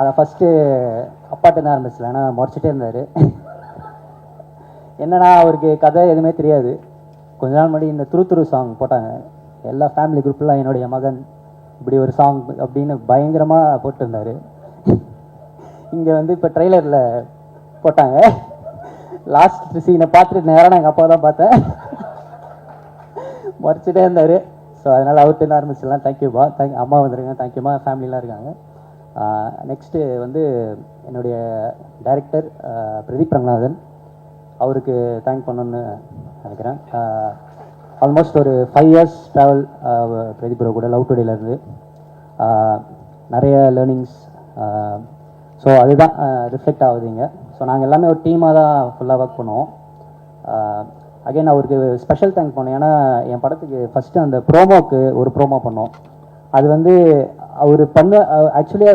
அதை ஃபஸ்ட்டு அப்பாட்ட தான் ஆரம்பிச்சல, ஏன்னா முறைச்சிட்டே இருந்தார். என்னன்னா அவருக்கு கதை எதுவுமே தெரியாது. கொஞ்ச நாள் முன்னாடி இந்த துரு சாங் போட்டாங்க. எல்லா ஃபேமிலி குரூப்லாம் என்னுடைய மகன் இப்படி ஒரு சாங் அப்படின்னு பயங்கரமாக போட்டிருந்தார். இங்கே வந்து இப்போ ட்ரெய்லரில் போட்டாங்க. லாஸ்ட் சீனை பார்த்துட்டு நேராக நான் எங்கள் அப்பா தான் பார்த்தேன். முறைச்சிட்டே இருந்தார். ஸோ அதனால் அவர்கிட்ட ஆரம்பிச்சிடலாம். தேங்க்யூப்பா. அம்மா வந்துருங்க. தேங்க்யூம்மா. ஃபேமிலிலாம் இருக்காங்க. நெக்ஸ்ட்டு வந்து என்னுடைய டைரக்டர் பிரதீப் ரங்கநாதன், அவருக்கு தேங்க் பண்ணணுன்னு நினைக்கிறேன். ஆல்மோஸ்ட் ஒரு 5 years ட்ராவல் பிரதீப் ப்ரோ கூட லவ் டுடேலேருந்து நிறைய லேர்னிங்ஸ். ஸோ அதுதான் ரிஃப்ளெக்ட் ஆகுதுங்க. ஸோ நாங்கள் எல்லாமே ஒரு டீமாக தான் ஃபுல்லாக ஒர்க் பண்ணுவோம். அகைன் அவருக்கு ஸ்பெஷல் தேங்க் பண்ணோம். ஏன்னா என் படத்துக்கு ஃபஸ்ட்டு அந்த ப்ரோமோக்கு ஒரு ப்ரோமோ பண்ணோம். அது வந்து அவர் ஆக்சுவலி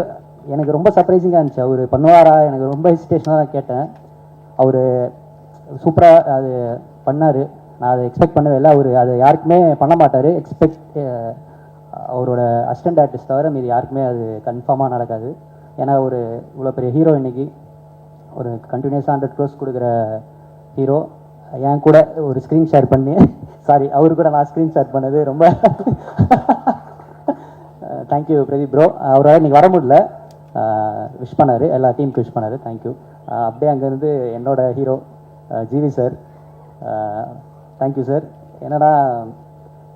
எனக்கு ரொம்ப சர்ப்ரைசிங்காக இருந்துச்சு. அவர் பண்ணுவாரா, எனக்கு ரொம்ப ஹெசிடேஷனாக தான் கேட்டேன். அவர் சூப்பராக அது பண்ணார். நான் அதை எக்ஸ்பெக்ட் பண்ணவே இல்லை. அவர் அதை யாருக்குமே பண்ண மாட்டார். அவரோட அசிஸ்டன்ட் ஆர்டிஸ்ட் தவிர மீது யாருக்குமே அது கன்ஃபார்மாக நடக்காது. ஏன்னா ஒரு இவ்வளோ பெரிய ஹீரோ இன்னைக்கு ஒரு கண்டினியூஸாக 100 crores கொடுக்குற ஹீரோ என் கூட ஒரு ஸ்க்ரீன் ஷேர் பண்ணி சாரி அவரு கூட நான் ஸ்க்ரீன் ஷேர் பண்ணது ரொம்ப தேங்க்யூ பிரதீப் ப்ரோ. அவரால் இன்றைக்கி வர முடியல. விஷ் பண்ணார், எல்லா டீமுக்கு விஷ் பண்ணார். தேங்க்யூ. அப்படியே அங்கேருந்து என்னோட hero GV sir, thank you sir. என்னடா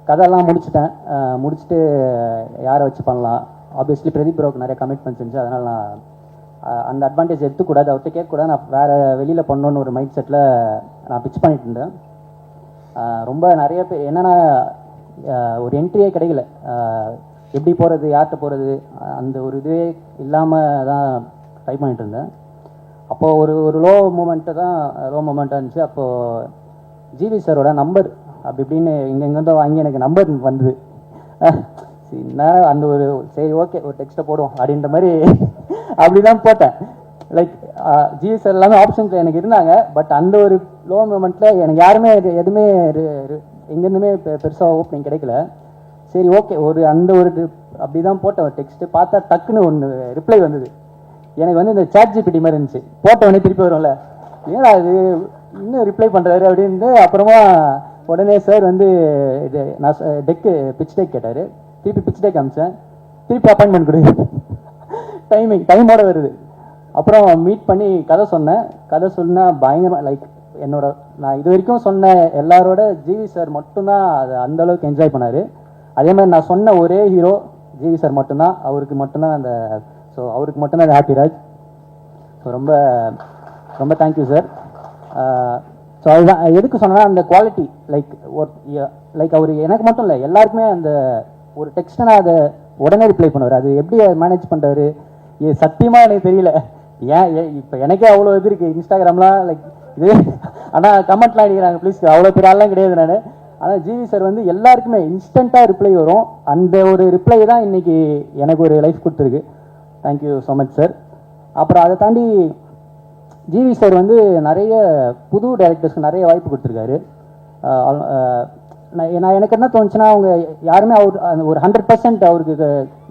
கதையெல்லாம் முடிச்சுட்டு யாரை வச்சு பண்ணலாம். ஆப்வியஸ்லி பிரதீப் ப்ரோக்கு நிறைய கமிட்மெண்ட்ஸ் இருந்துச்சு. அதனால் நான் அந்த அட்வான்டேஜ் எடுத்துக்கூடாது, அவர்கிட்ட கேட்கக்கூடாது. நான் வேறு வெளியில் பண்ணணுன்னு ஒரு மைண்ட் செட்டில் நான் பிச் பண்ணிட்டு இருந்தேன். ரொம்ப நிறைய பேர் என்னென்னா ஒரு என்ட்ரியே கிடைக்கல. எப்படி போகிறது, யார்கிட்ட போகிறது, அந்த ஒரு இதுவே இல்லாமல் தான் ட்ரை பண்ணிட்டு இருந்தேன். அப்போது ஒரு லோ மூமெண்ட்டாக இருந்துச்சு. அப்போது ஜிவி சாரோட நம்பர் அப்படி இப்படின்னு இங்கேருந்து வாங்கி எனக்கு நம்பர் வந்தது. அந்த ஒரு சரி ஓகே ஒரு டெக்ஸ்ட்டை போடுவோம் அப்படின்ற மாதிரி அப்படி தான் போட்டேன். லைக் ஜிவி சார் எல்லாமே ஆப்ஷன்ஸ் எனக்கு இருந்தாங்க. பட் அந்த ஒரு லோ மூமெண்ட்டில் எனக்கு யாருமே எதுவுமே எங்கேருந்துமே பெருசாக ஓப்பனிங் கிடைக்கல. சரி ஓகே அந்த ஒரு அப்படி தான் போட்ட ஒரு டெக்ஸ்ட்டு பார்த்தா டக்குன்னு ஒன்று ரிப்ளை வந்தது. எனக்கு வந்து இந்த சாட் ஜிபிடி மாதிரி இருந்துச்சு. போட்டவொடனே திருப்பி வரும்ல, ஏன்னா அது இன்னும் ரிப்ளை பண்ணுறாரு அப்படின்னு. அப்புறமா உடனே சார் வந்து இது நான் பிச் டேக் கேட்டார். திருப்பி பிச் டேக் அமிச்சேன். திருப்பி அப்பாயின்மெண்ட் கொடு, டைமோட வருது. அப்புறம் மீட் பண்ணி கதை சொன்னேன். கதை சொன்னால் பயங்கரமாக லைக் நான் இது வரைக்கும் சொன்ன எல்லாரோட ஜிவி சார் மட்டும்தான் அதை அந்தளவுக்கு என்ஜாய் பண்ணார். அதே மாதிரி நான் சொன்ன ஒரே ஹீரோ ஜிவி சார் மட்டும்தான். அவருக்கு மட்டும்தான் அவருக்கு மட்டும்தான் ஹாப்பி ராஜ். ஸோ ரொம்ப ரொம்ப தேங்க்யூ சார். ஸோ அதுதான் எதுக்கு சொன்னால் அந்த குவாலிட்டி லைக் அவர் எனக்கு மட்டும் இல்லை எல்லாருக்குமே அந்த ஒரு டெக்ஸ்ட்டை நான் அதை உடனே ரிப்ளை பண்ணுவார். அது எப்படி மேனேஜ் பண்ணுறாரு சத்தியமாக எனக்கு தெரியல. இப்போ எனக்கே அவ்வளோ இது இருக்குது இன்ஸ்டாகிராம்லாம் லைக் இது. ஆனால் கமெண்ட்லாம் அடிக்கிறாங்க ப்ளீஸ், அவ்வளோ பெரிய ஆள்லாம் கிடையாது நான். ஆனால் ஜிவி சார் வந்து எல்லாருக்குமே இன்ஸ்டண்ட்டாக ரிப்ளை வரும். அந்த ஒரு ரிப்ளை தான் இன்னைக்கு எனக்கு ஒரு லைஃப் கொடுத்துருக்கு. Thank you so much sir. அப்புறம் அதை தாண்டி ஜிவி சார் வந்து நிறைய புது டைரக்டர்ஸ்க்கு நிறைய வாய்ப்பு கொடுத்துருக்காரு. நான் எனக்கு என்ன தோணுச்சுன்னா, அவங்க யாருமே ஒரு 100% அவருக்கு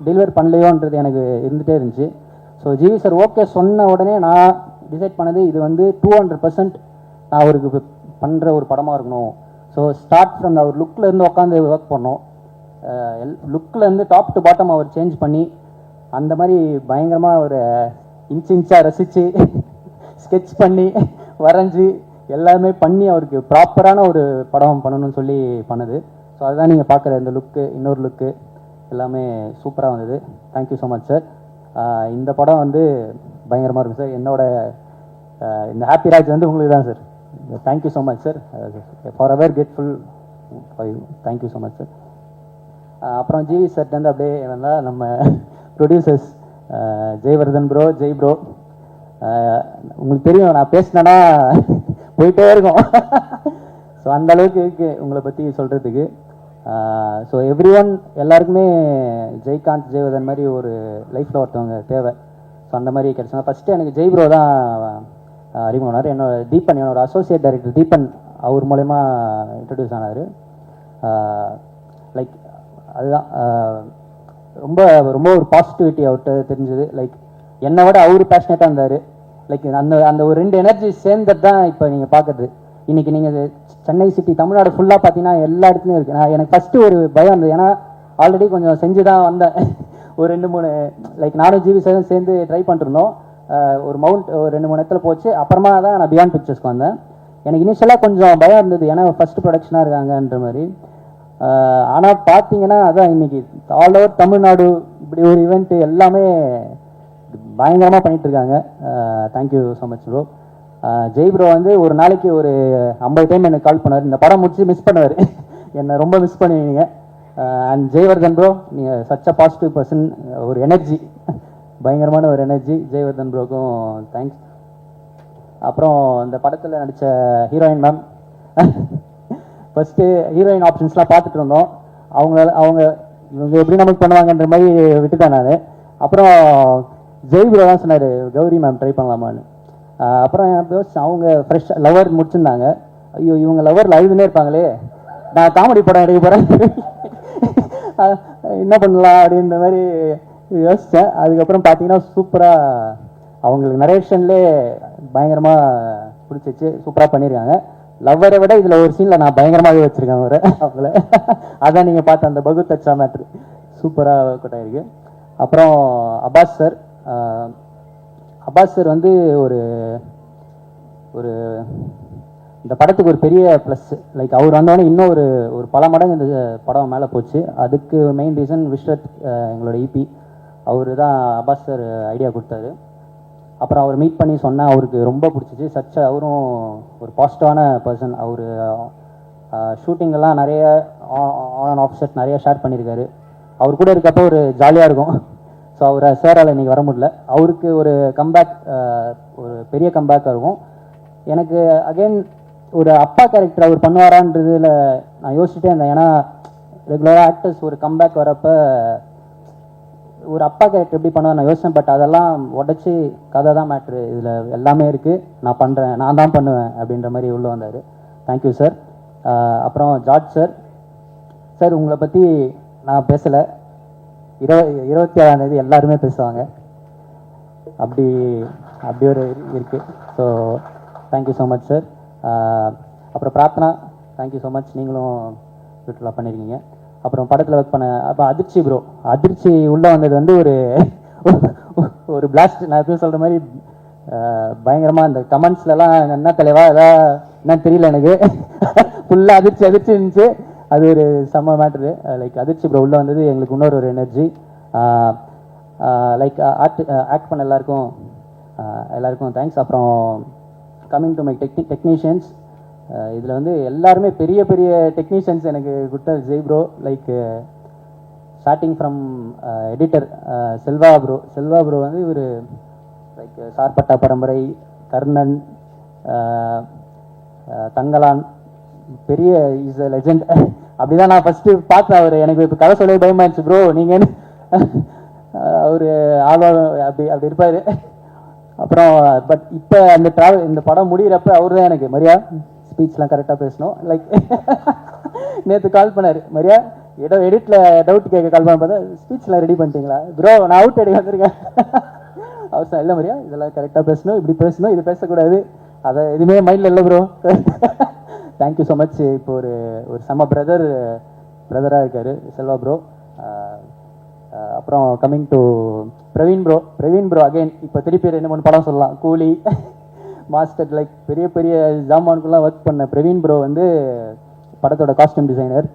டெலிவர் பண்ணலையோன்றது எனக்கு இருந்துகிட்டே இருந்துச்சு. ஸோ ஜிவி சார் ஓகே சொன்ன உடனே நான் டிசைட் பண்ணது, இது வந்து 200% நான் அவருக்கு பண்ணுற ஒரு படமாக இருக்கணும். ஸோ ஸ்டார்ட் ஃப்ரம் அவர் லுக்கில் உட்காந்து ஒர்க் பண்ணோம். லுக்கில் டாப் டு பாட்டம் அவர் சேஞ்ச் பண்ணி அந்த மாதிரி பயங்கரமாக ஒரு இன்ச்சாக ரசித்து ஸ்கெட்ச் பண்ணி வரைஞ்சி எல்லாமே பண்ணி அவருக்கு ப்ராப்பரான ஒரு படம் பண்ணணும்னு சொல்லி பண்ணுது. ஸோ அதுதான் நீங்கள் பார்க்குற இந்த லுக்கு, இன்னொரு லுக்கு எல்லாமே சூப்பராக வந்தது. Thank you so much sir. இந்த படம் வந்து பயங்கரமாக இருக்கும் சார். என்னோட இந்த ஹாப்பி ராஜ் வந்து உங்களுக்கு தான் sir. Thank you so much sir. For ever grateful for you. Thank you so much sir. அப்புறம் ஜிவி சார்ட்டேருந்து அப்படியே வந்தால் நம்ம producers Jaivardhan bro, Jai bro. உங்களுக்கு தெரியும், நான் பேசினேன்னா போயிட்டே இருக்கும். ஸோ அந்த அளவுக்கு இருக்கு உங்களை பற்றி சொல்கிறதுக்கு. ஸோ எவ்ரி ஒன் எல்லாருக்குமே ஜெய்காந்த், ஜெய்வர்தன் மாதிரி ஒரு லைஃப்பில் ஒருத்தவங்க தேவை. ஸோ அந்த மாதிரி கிடைச்சாங்க. ஃபஸ்ட்டு எனக்கு ஜெய் ப்ரோ தான் அறிமுகமானார். என்னோட தீபன், என்னோட அசோசியேட் டைரக்டர் தீபன், அவர் மூலயமா இன்ட்ரடியூஸ் ஆனார். லைக் அதுதான் ரொம்ப ரொம்ப ஒரு பாசிட்டிவிட்டி அவர்கிட்ட தெரிஞ்சது. லைக் என்னை விட அவர் பேஷனேட்டாக இருந்தார். லைக் அந்த ஒரு 2 எனர்ஜி சேர்ந்தது தான் இப்போ நீங்கள் பார்க்குறது. இன்றைக்கி நீங்கள் சென்னை சிட்டி, தமிழ்நாடு ஃபுல்லாக பார்த்தீங்கன்னா எல்லா இடத்துலையும் இருக்குது. எனக்கு ஃபஸ்ட்டு ஒரு பயம் இருந்தது, ஏன்னா ஆல்ரெடி கொஞ்சம் செஞ்சு தான் வந்தேன். ஒரு 2-3 லைக் நானும் ஜிவி சாரும் சேர்ந்து ட்ரை பண்ணிருந்தோம். ஒரு ஒரு 2-3 இடத்துல போச்சு. அப்புறமா தான் நான் பியாண்ட் பிக்சர்ஸ்க்கு வந்தேன். எனக்கு இனிஷியலாக கொஞ்சம் பயம் இருந்தது, ஏன்னா ஃபஸ்ட்டு ப்ரொடக்ஷனாக இருக்காங்கன்ற மாதிரி. ஆனால் பார்த்தீங்கன்னா அதான் இன்னைக்கு ஆல் ஓவர் தமிழ்நாடு இப்படி ஒரு ஈவெண்ட்டு எல்லாமே பயங்கரமாக பண்ணிட்டு இருக்காங்க. Thank you so much bro. Jai bro வந்து ஒரு நாளைக்கு ஒரு 50 டைம் எனக்கு கால் பண்ணார். இந்த படம் முடிச்சு மிஸ் பண்ணுவார், என்னை ரொம்ப மிஸ் பண்ணுவீங்க. அண்ட் ஜெய்வர்தன் ப்ரோ, நீங்கள் சச் அ பாசிட்டிவ் பர்சன், ஒரு எனர்ஜி, பயங்கரமான ஒரு எனர்ஜி. ஜெய்வர்தன் ப்ரோக்கும் தேங்க்ஸ். அப்புறம் இந்த படத்தில் நடித்த ஹீரோயின் மேம், ஃபஸ்ட்டு ஹீரோயின் ஆப்ஷன்ஸ்லாம் பார்த்துட்டு இருந்தோம். இவங்க எப்படி நமக்கு பண்ணுவாங்கன்ற மாதிரி விட்டுட்டேன் நான். அப்புறம் ஜெய் ப்ரோ தான் சொன்னார், கௌரி மேம் ட்ரை பண்ணலாமான்னு. அப்புறம் அவங்க ஃப்ரெஷ் லவர் முடிச்சிருந்தாங்க. ஐயோ இவங்க லவரில் அழுதுனே இருப்பாங்களே, நான் காமெடி படம் எடுக்க போகிறேன், என்ன பண்ணலாம் அப்படின்ற மாதிரி யோசித்தேன். அதுக்கப்புறம் பார்த்தீங்கன்னா சூப்பராக அவங்களுக்கு நரேஷன்லேயே பயங்கரமாக பிடிச்சிச்சு, சூப்பராக பண்ணியிருக்காங்க. லவ்வரை விட இதில் ஒரு சீனில் நான் பயங்கரமாகவே வச்சுருக்கேன் அவங்கள. அதான் நீங்கள் பார்த்த அந்த பகுத் அச்சா மேட்ரு சூப்பராக ஒர்க் அவுட் ஆகிருக்கு. அப்புறம் அப்பாஸ் சார், அப்பாஸ் சார் வந்து ஒரு ஒரு இந்த படத்துக்கு ஒரு பெரிய ப்ளஸ். லைக் அவர் வந்தோடனே இன்னும் ஒரு பல மடங்கு இந்த படம் மேலே போச்சு. அதுக்கு மெயின் ரீசன் விஸ்வத், எங்களோட இபி, அவர் தான் அப்பாஸ் சார் ஐடியா கொடுத்தாரு. அப்புறம் அவர் மீட் பண்ணி சொன்னால் அவருக்கு ரொம்ப பிடிச்சிச்சு. அவரும் ஒரு பாசிட்டிவான பர்சன். அவர் ஷூட்டிங்கெல்லாம் நிறைய ஆன் அண்ட் ஆஃப் செட் நிறைய ஷேர் பண்ணியிருக்காரு. அவர் கூட இருக்கப்போ ஒரு ஜாலியாக இருக்கும். ஸோ அவரை சாரால் இன்றைக்கி வர முடியல. அவருக்கு ஒரு கம்பேக், ஒரு பெரிய கம்பேக்காக இருக்கும். எனக்கு அகெயின் ஒரு அப்பா கேரக்டர் அவர் பண்ணுவாரான்றதுல நான் யோசிச்சுட்டே இருந்தேன். ஏன்னா ரெகுலராக ஆக்டர்ஸ் ஒரு கம்பேக் வரப்போ ஒரு அப்பா கேரக்டர் எப்படி பண்ணுவேன் நான் யோசித்தேன். பட் அதெல்லாம் உடச்சி கதை தான் மேட்ரு, இதில் எல்லாமே இருக்குது, நான் பண்ணுறேன், நான் தான் பண்ணுவேன் அப்படின்ற மாதிரி உள்ளே வந்தார். Thank you sir. அப்புறம் ஜார்ஜ் சார், சார் உங்களை பற்றி நான் பேசலை, 27ஆம் தேதி எல்லாருமே பேசுவாங்க, அப்படி ஒரு இருக்குது. So thank you so much sir. அப்புறம் பிரார்த்தனா, தேங்க்யூ ஸோ மச், நீங்களும் ட்விட்டரில் பண்ணியிருக்கீங்க. அப்புறம் படத்தில் ஒர்க் பண்ண அப்போ அதிர்ச்சி ப்ரோ, அதிர்ச்சி உள்ளே வந்தது வந்து ஒரு பிளாஸ்ட். நான் எப்பயும் சொல்கிற மாதிரி பயங்கரமாக இந்த கமெண்ட்ஸ்லலாம் என்ன தலைவா எதாவது என்னன்னு தெரியல எனக்கு, ஃபுல்லாக அதிர்ச்சி இருந்துச்சு. அது ஒரு செம்ம மேட்ரு. லைக் அதிர்ச்சி ப்ரோ உள்ளே வந்தது எங்களுக்கு இன்னொரு ஒரு எனர்ஜி. லைக் ஆக்ட் பண்ண எல்லாருக்கும் தேங்க்ஸ். அப்புறம் கம்மிங் டு மை டெக்னீஷியன்ஸ், இதில் வந்து எல்லாருமே பெரிய பெரிய டெக்னீஷியன்ஸ் எனக்கு கொடுத்தார் Jai bro. Like starting from editor Selva bro வந்து இவர் லைக் சார்பட்டா பரம்பரை, கர்ணன், தங்கலான், பெரிய இஸ் அ லெஜெண்ட். அப்படிதான் நான் ஃபர்ஸ்ட் பார்த்தேன் அவர். எனக்கு இப்போ கதை சொல்லவே பயமாயிருச்சு ப்ரோ. நீங்கள் அவர் ஆழ்வார் அப்படி அப்படி இருப்பார். அப்புறம் பட் இப்போ அந்த இந்த படம் முடிகிறப்ப அவர் தான் எனக்கு மரியா ஸ்பீச்லாம் கரெக்டாக பேசணும். லைக் நேற்று கால் பண்ணார், மரியா ஏதோ எடிட்டில் டவுட் கேட்க கால் பண்ண பார்த்தா ஸ்பீச்லாம் ரெடி பண்ணிட்டீங்களா ப்ரோ, நான் அவுட் அடி வந்திருக்கேன். அவசரம் இல்லை மரியா, இதெல்லாம் கரெக்டாக பேசணும், இப்படி பேசணும், இது பேசக்கூடாது, அதை எதுவுமே மைண்டில் இல்லை ப்ரோ. Thank you so much. இப்போ ஒரு செம்ம பிரதராக இருக்கார் செல்வா ப்ரோ. அப்புறம் coming to Praveen bro again இப்போ திருப்பி 2-3 படம் சொல்லலாம். கூலி, மாஸ்டர், லைக் பெரிய பெரிய ஜாமானுக்குலாம் ஒர்க் பண்ண பிரவீன் ப்ரோ வந்து படத்தோட காஸ்டியூம் டிசைனர்.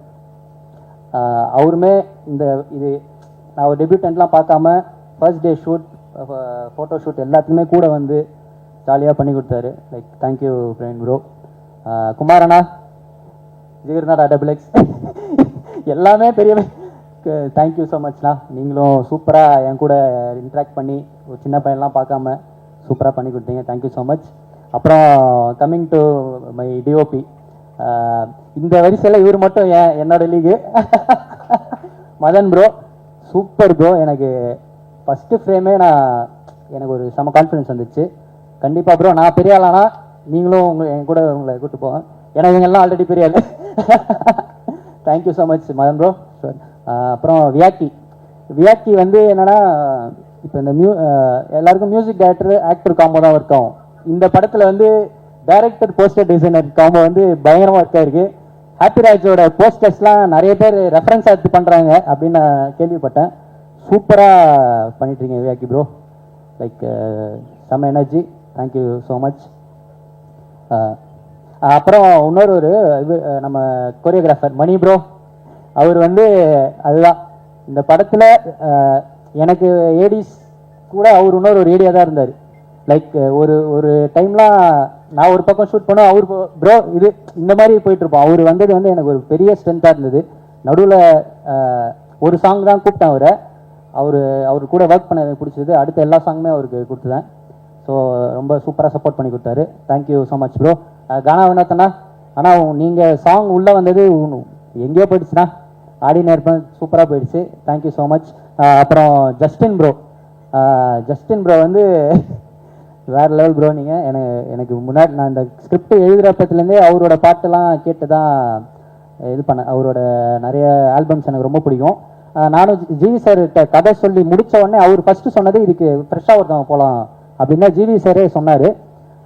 அவருமே இது நான் ஒரு டெபியூட்டன்ட்லாம் பார்க்காம first day shoot, photo shoot எல்லாத்துக்குமே கூட வந்து ஜாலியாக பண்ணி கொடுத்தாரு. Like thank you Praveen bro. குமாரண்ணா, ஜிகர்நாடா XXX எல்லாமே பெரிய தேங்க்யூ ஸோ மச்ண்ணா. நீங்களும் சூப்பராக என் கூட இன்ட்ராக்ட் பண்ணி ஒரு சின்ன பையன்லாம் பார்க்காம சூப்பராக பண்ணி கொடுத்தீங்க. Thank you so much. அப்புறம் கம்மிங் டு மை டிஓபி, இந்த வரிசையில் இவர் மட்டும் என்னோட லீகு மதன் ப்ரோ. Super bro. எனக்கு ஃபஸ்ட்டு ஃப்ரேமே எனக்கு ஒரு செம கான்ஃபிடன்ஸ் வந்துச்சு. கண்டிப்பாக ப்ரோ நான் பெரிய ஆளானா நீங்களும் என் கூட உங்களை கூப்பிட்டு போவேன். ஏன்னா இவங்கெல்லாம் ஆல்ரெடி பெரிய ஆள். Thank you so much Madan bro. அப்புறம் வியாக்கி வந்து என்னன்னா இப்போ இந்த எல்லாருக்கும் மியூசிக் டைரக்டர் ஆக்டர் காம்போ தான் ஒர்க் ஆகும். இந்த படத்தில் வந்து டைரக்டர் போஸ்டர் டிசைனர் காம்போ வந்து பயங்கரமாக ஒர்க் ஆயிருக்கு. ஹாப்பிராஜோட போஸ்டர்ஸ்லாம் நிறைய பேர் ரெஃபரன்ஸ் எடுத்து பண்ணுறாங்க அப்படின்னு நான் கேள்விப்பட்டேன். சூப்பராக பண்ணிட்டுருங்க வியாக்கி ப்ரோ. லைக் செம்ம எனர்ஜி. Thank you so much. அப்புறம் இன்னொரு நம்ம கொரியோகிராஃபர் மணி ப்ரோ. அவர் வந்து அதுதான் இந்த படத்தில் எனக்கு ஏடிஸ் கூட அவர் இன்னொரு ஏடியா தான் இருந்தார். லைக் ஒரு டைம்லாம் நான் ஒரு பக்கம் ஷூட் பண்ணோம், அவர் ப்ரோ இது இந்த மாதிரி போயிட்டுருப்போம். அவர் வந்தது வந்து எனக்கு ஒரு பெரிய ஸ்ட்ரென்த்தாக இருந்தது. நடுவில் ஒரு சாங் தான் கூப்பிட்டேன் அவர் கூட ஒர்க் பண்ண எனக்கு பிடிச்சது. அடுத்த எல்லா சாங்குமே அவருக்கு கொடுத்துதேன். ஸோ ரொம்ப சூப்பராக சப்போர்ட் பண்ணி கொடுத்தாரு. Thank you so much bro. Gaana வினோத்தண்ணா, ஆனால் நீங்கள் சாங் உள்ளே வந்தது எங்கேயோ போயிடுச்சுண்ணா, ஆடினே இருப்பேன், சூப்பராக போயிடுச்சு. Thank you so much. அப்புறம் ஜஸ்டின் ப்ரோ வந்து வேறு லெவல் ப்ரோ. நீங்கள் எனக்கு முன்னாடி நான் இந்த ஸ்கிரிப்ட் எழுதுகிறப்பத்துலேருந்தே அவரோட பாட்டெல்லாம் கேட்டு தான் இது பண்ணேன். அவரோட நிறைய ஆல்பம்ஸ் எனக்கு ரொம்ப பிடிக்கும். நானும் ஜிவி சார்கிட்ட கதை சொல்லி முடித்த உடனே அவர் ஃபஸ்ட்டு சொன்னது இதுக்கு ஃப்ரெஷ்ஷாக ஒருத்தவங்க போகலாம் அப்படின்னா ஜிவி சாரே சொன்னார்.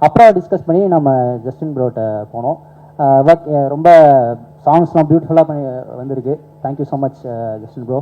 அப்புறம் டிஸ்கஸ் பண்ணி நம்ம ஜஸ்டின் ப்ரோட்ட போனோம். ரொம்ப சாங்ஸ்லாம் பியூட்டிஃபுல்லாக பண்ணி வந்திருக்கு. Thank you so much Justin bro.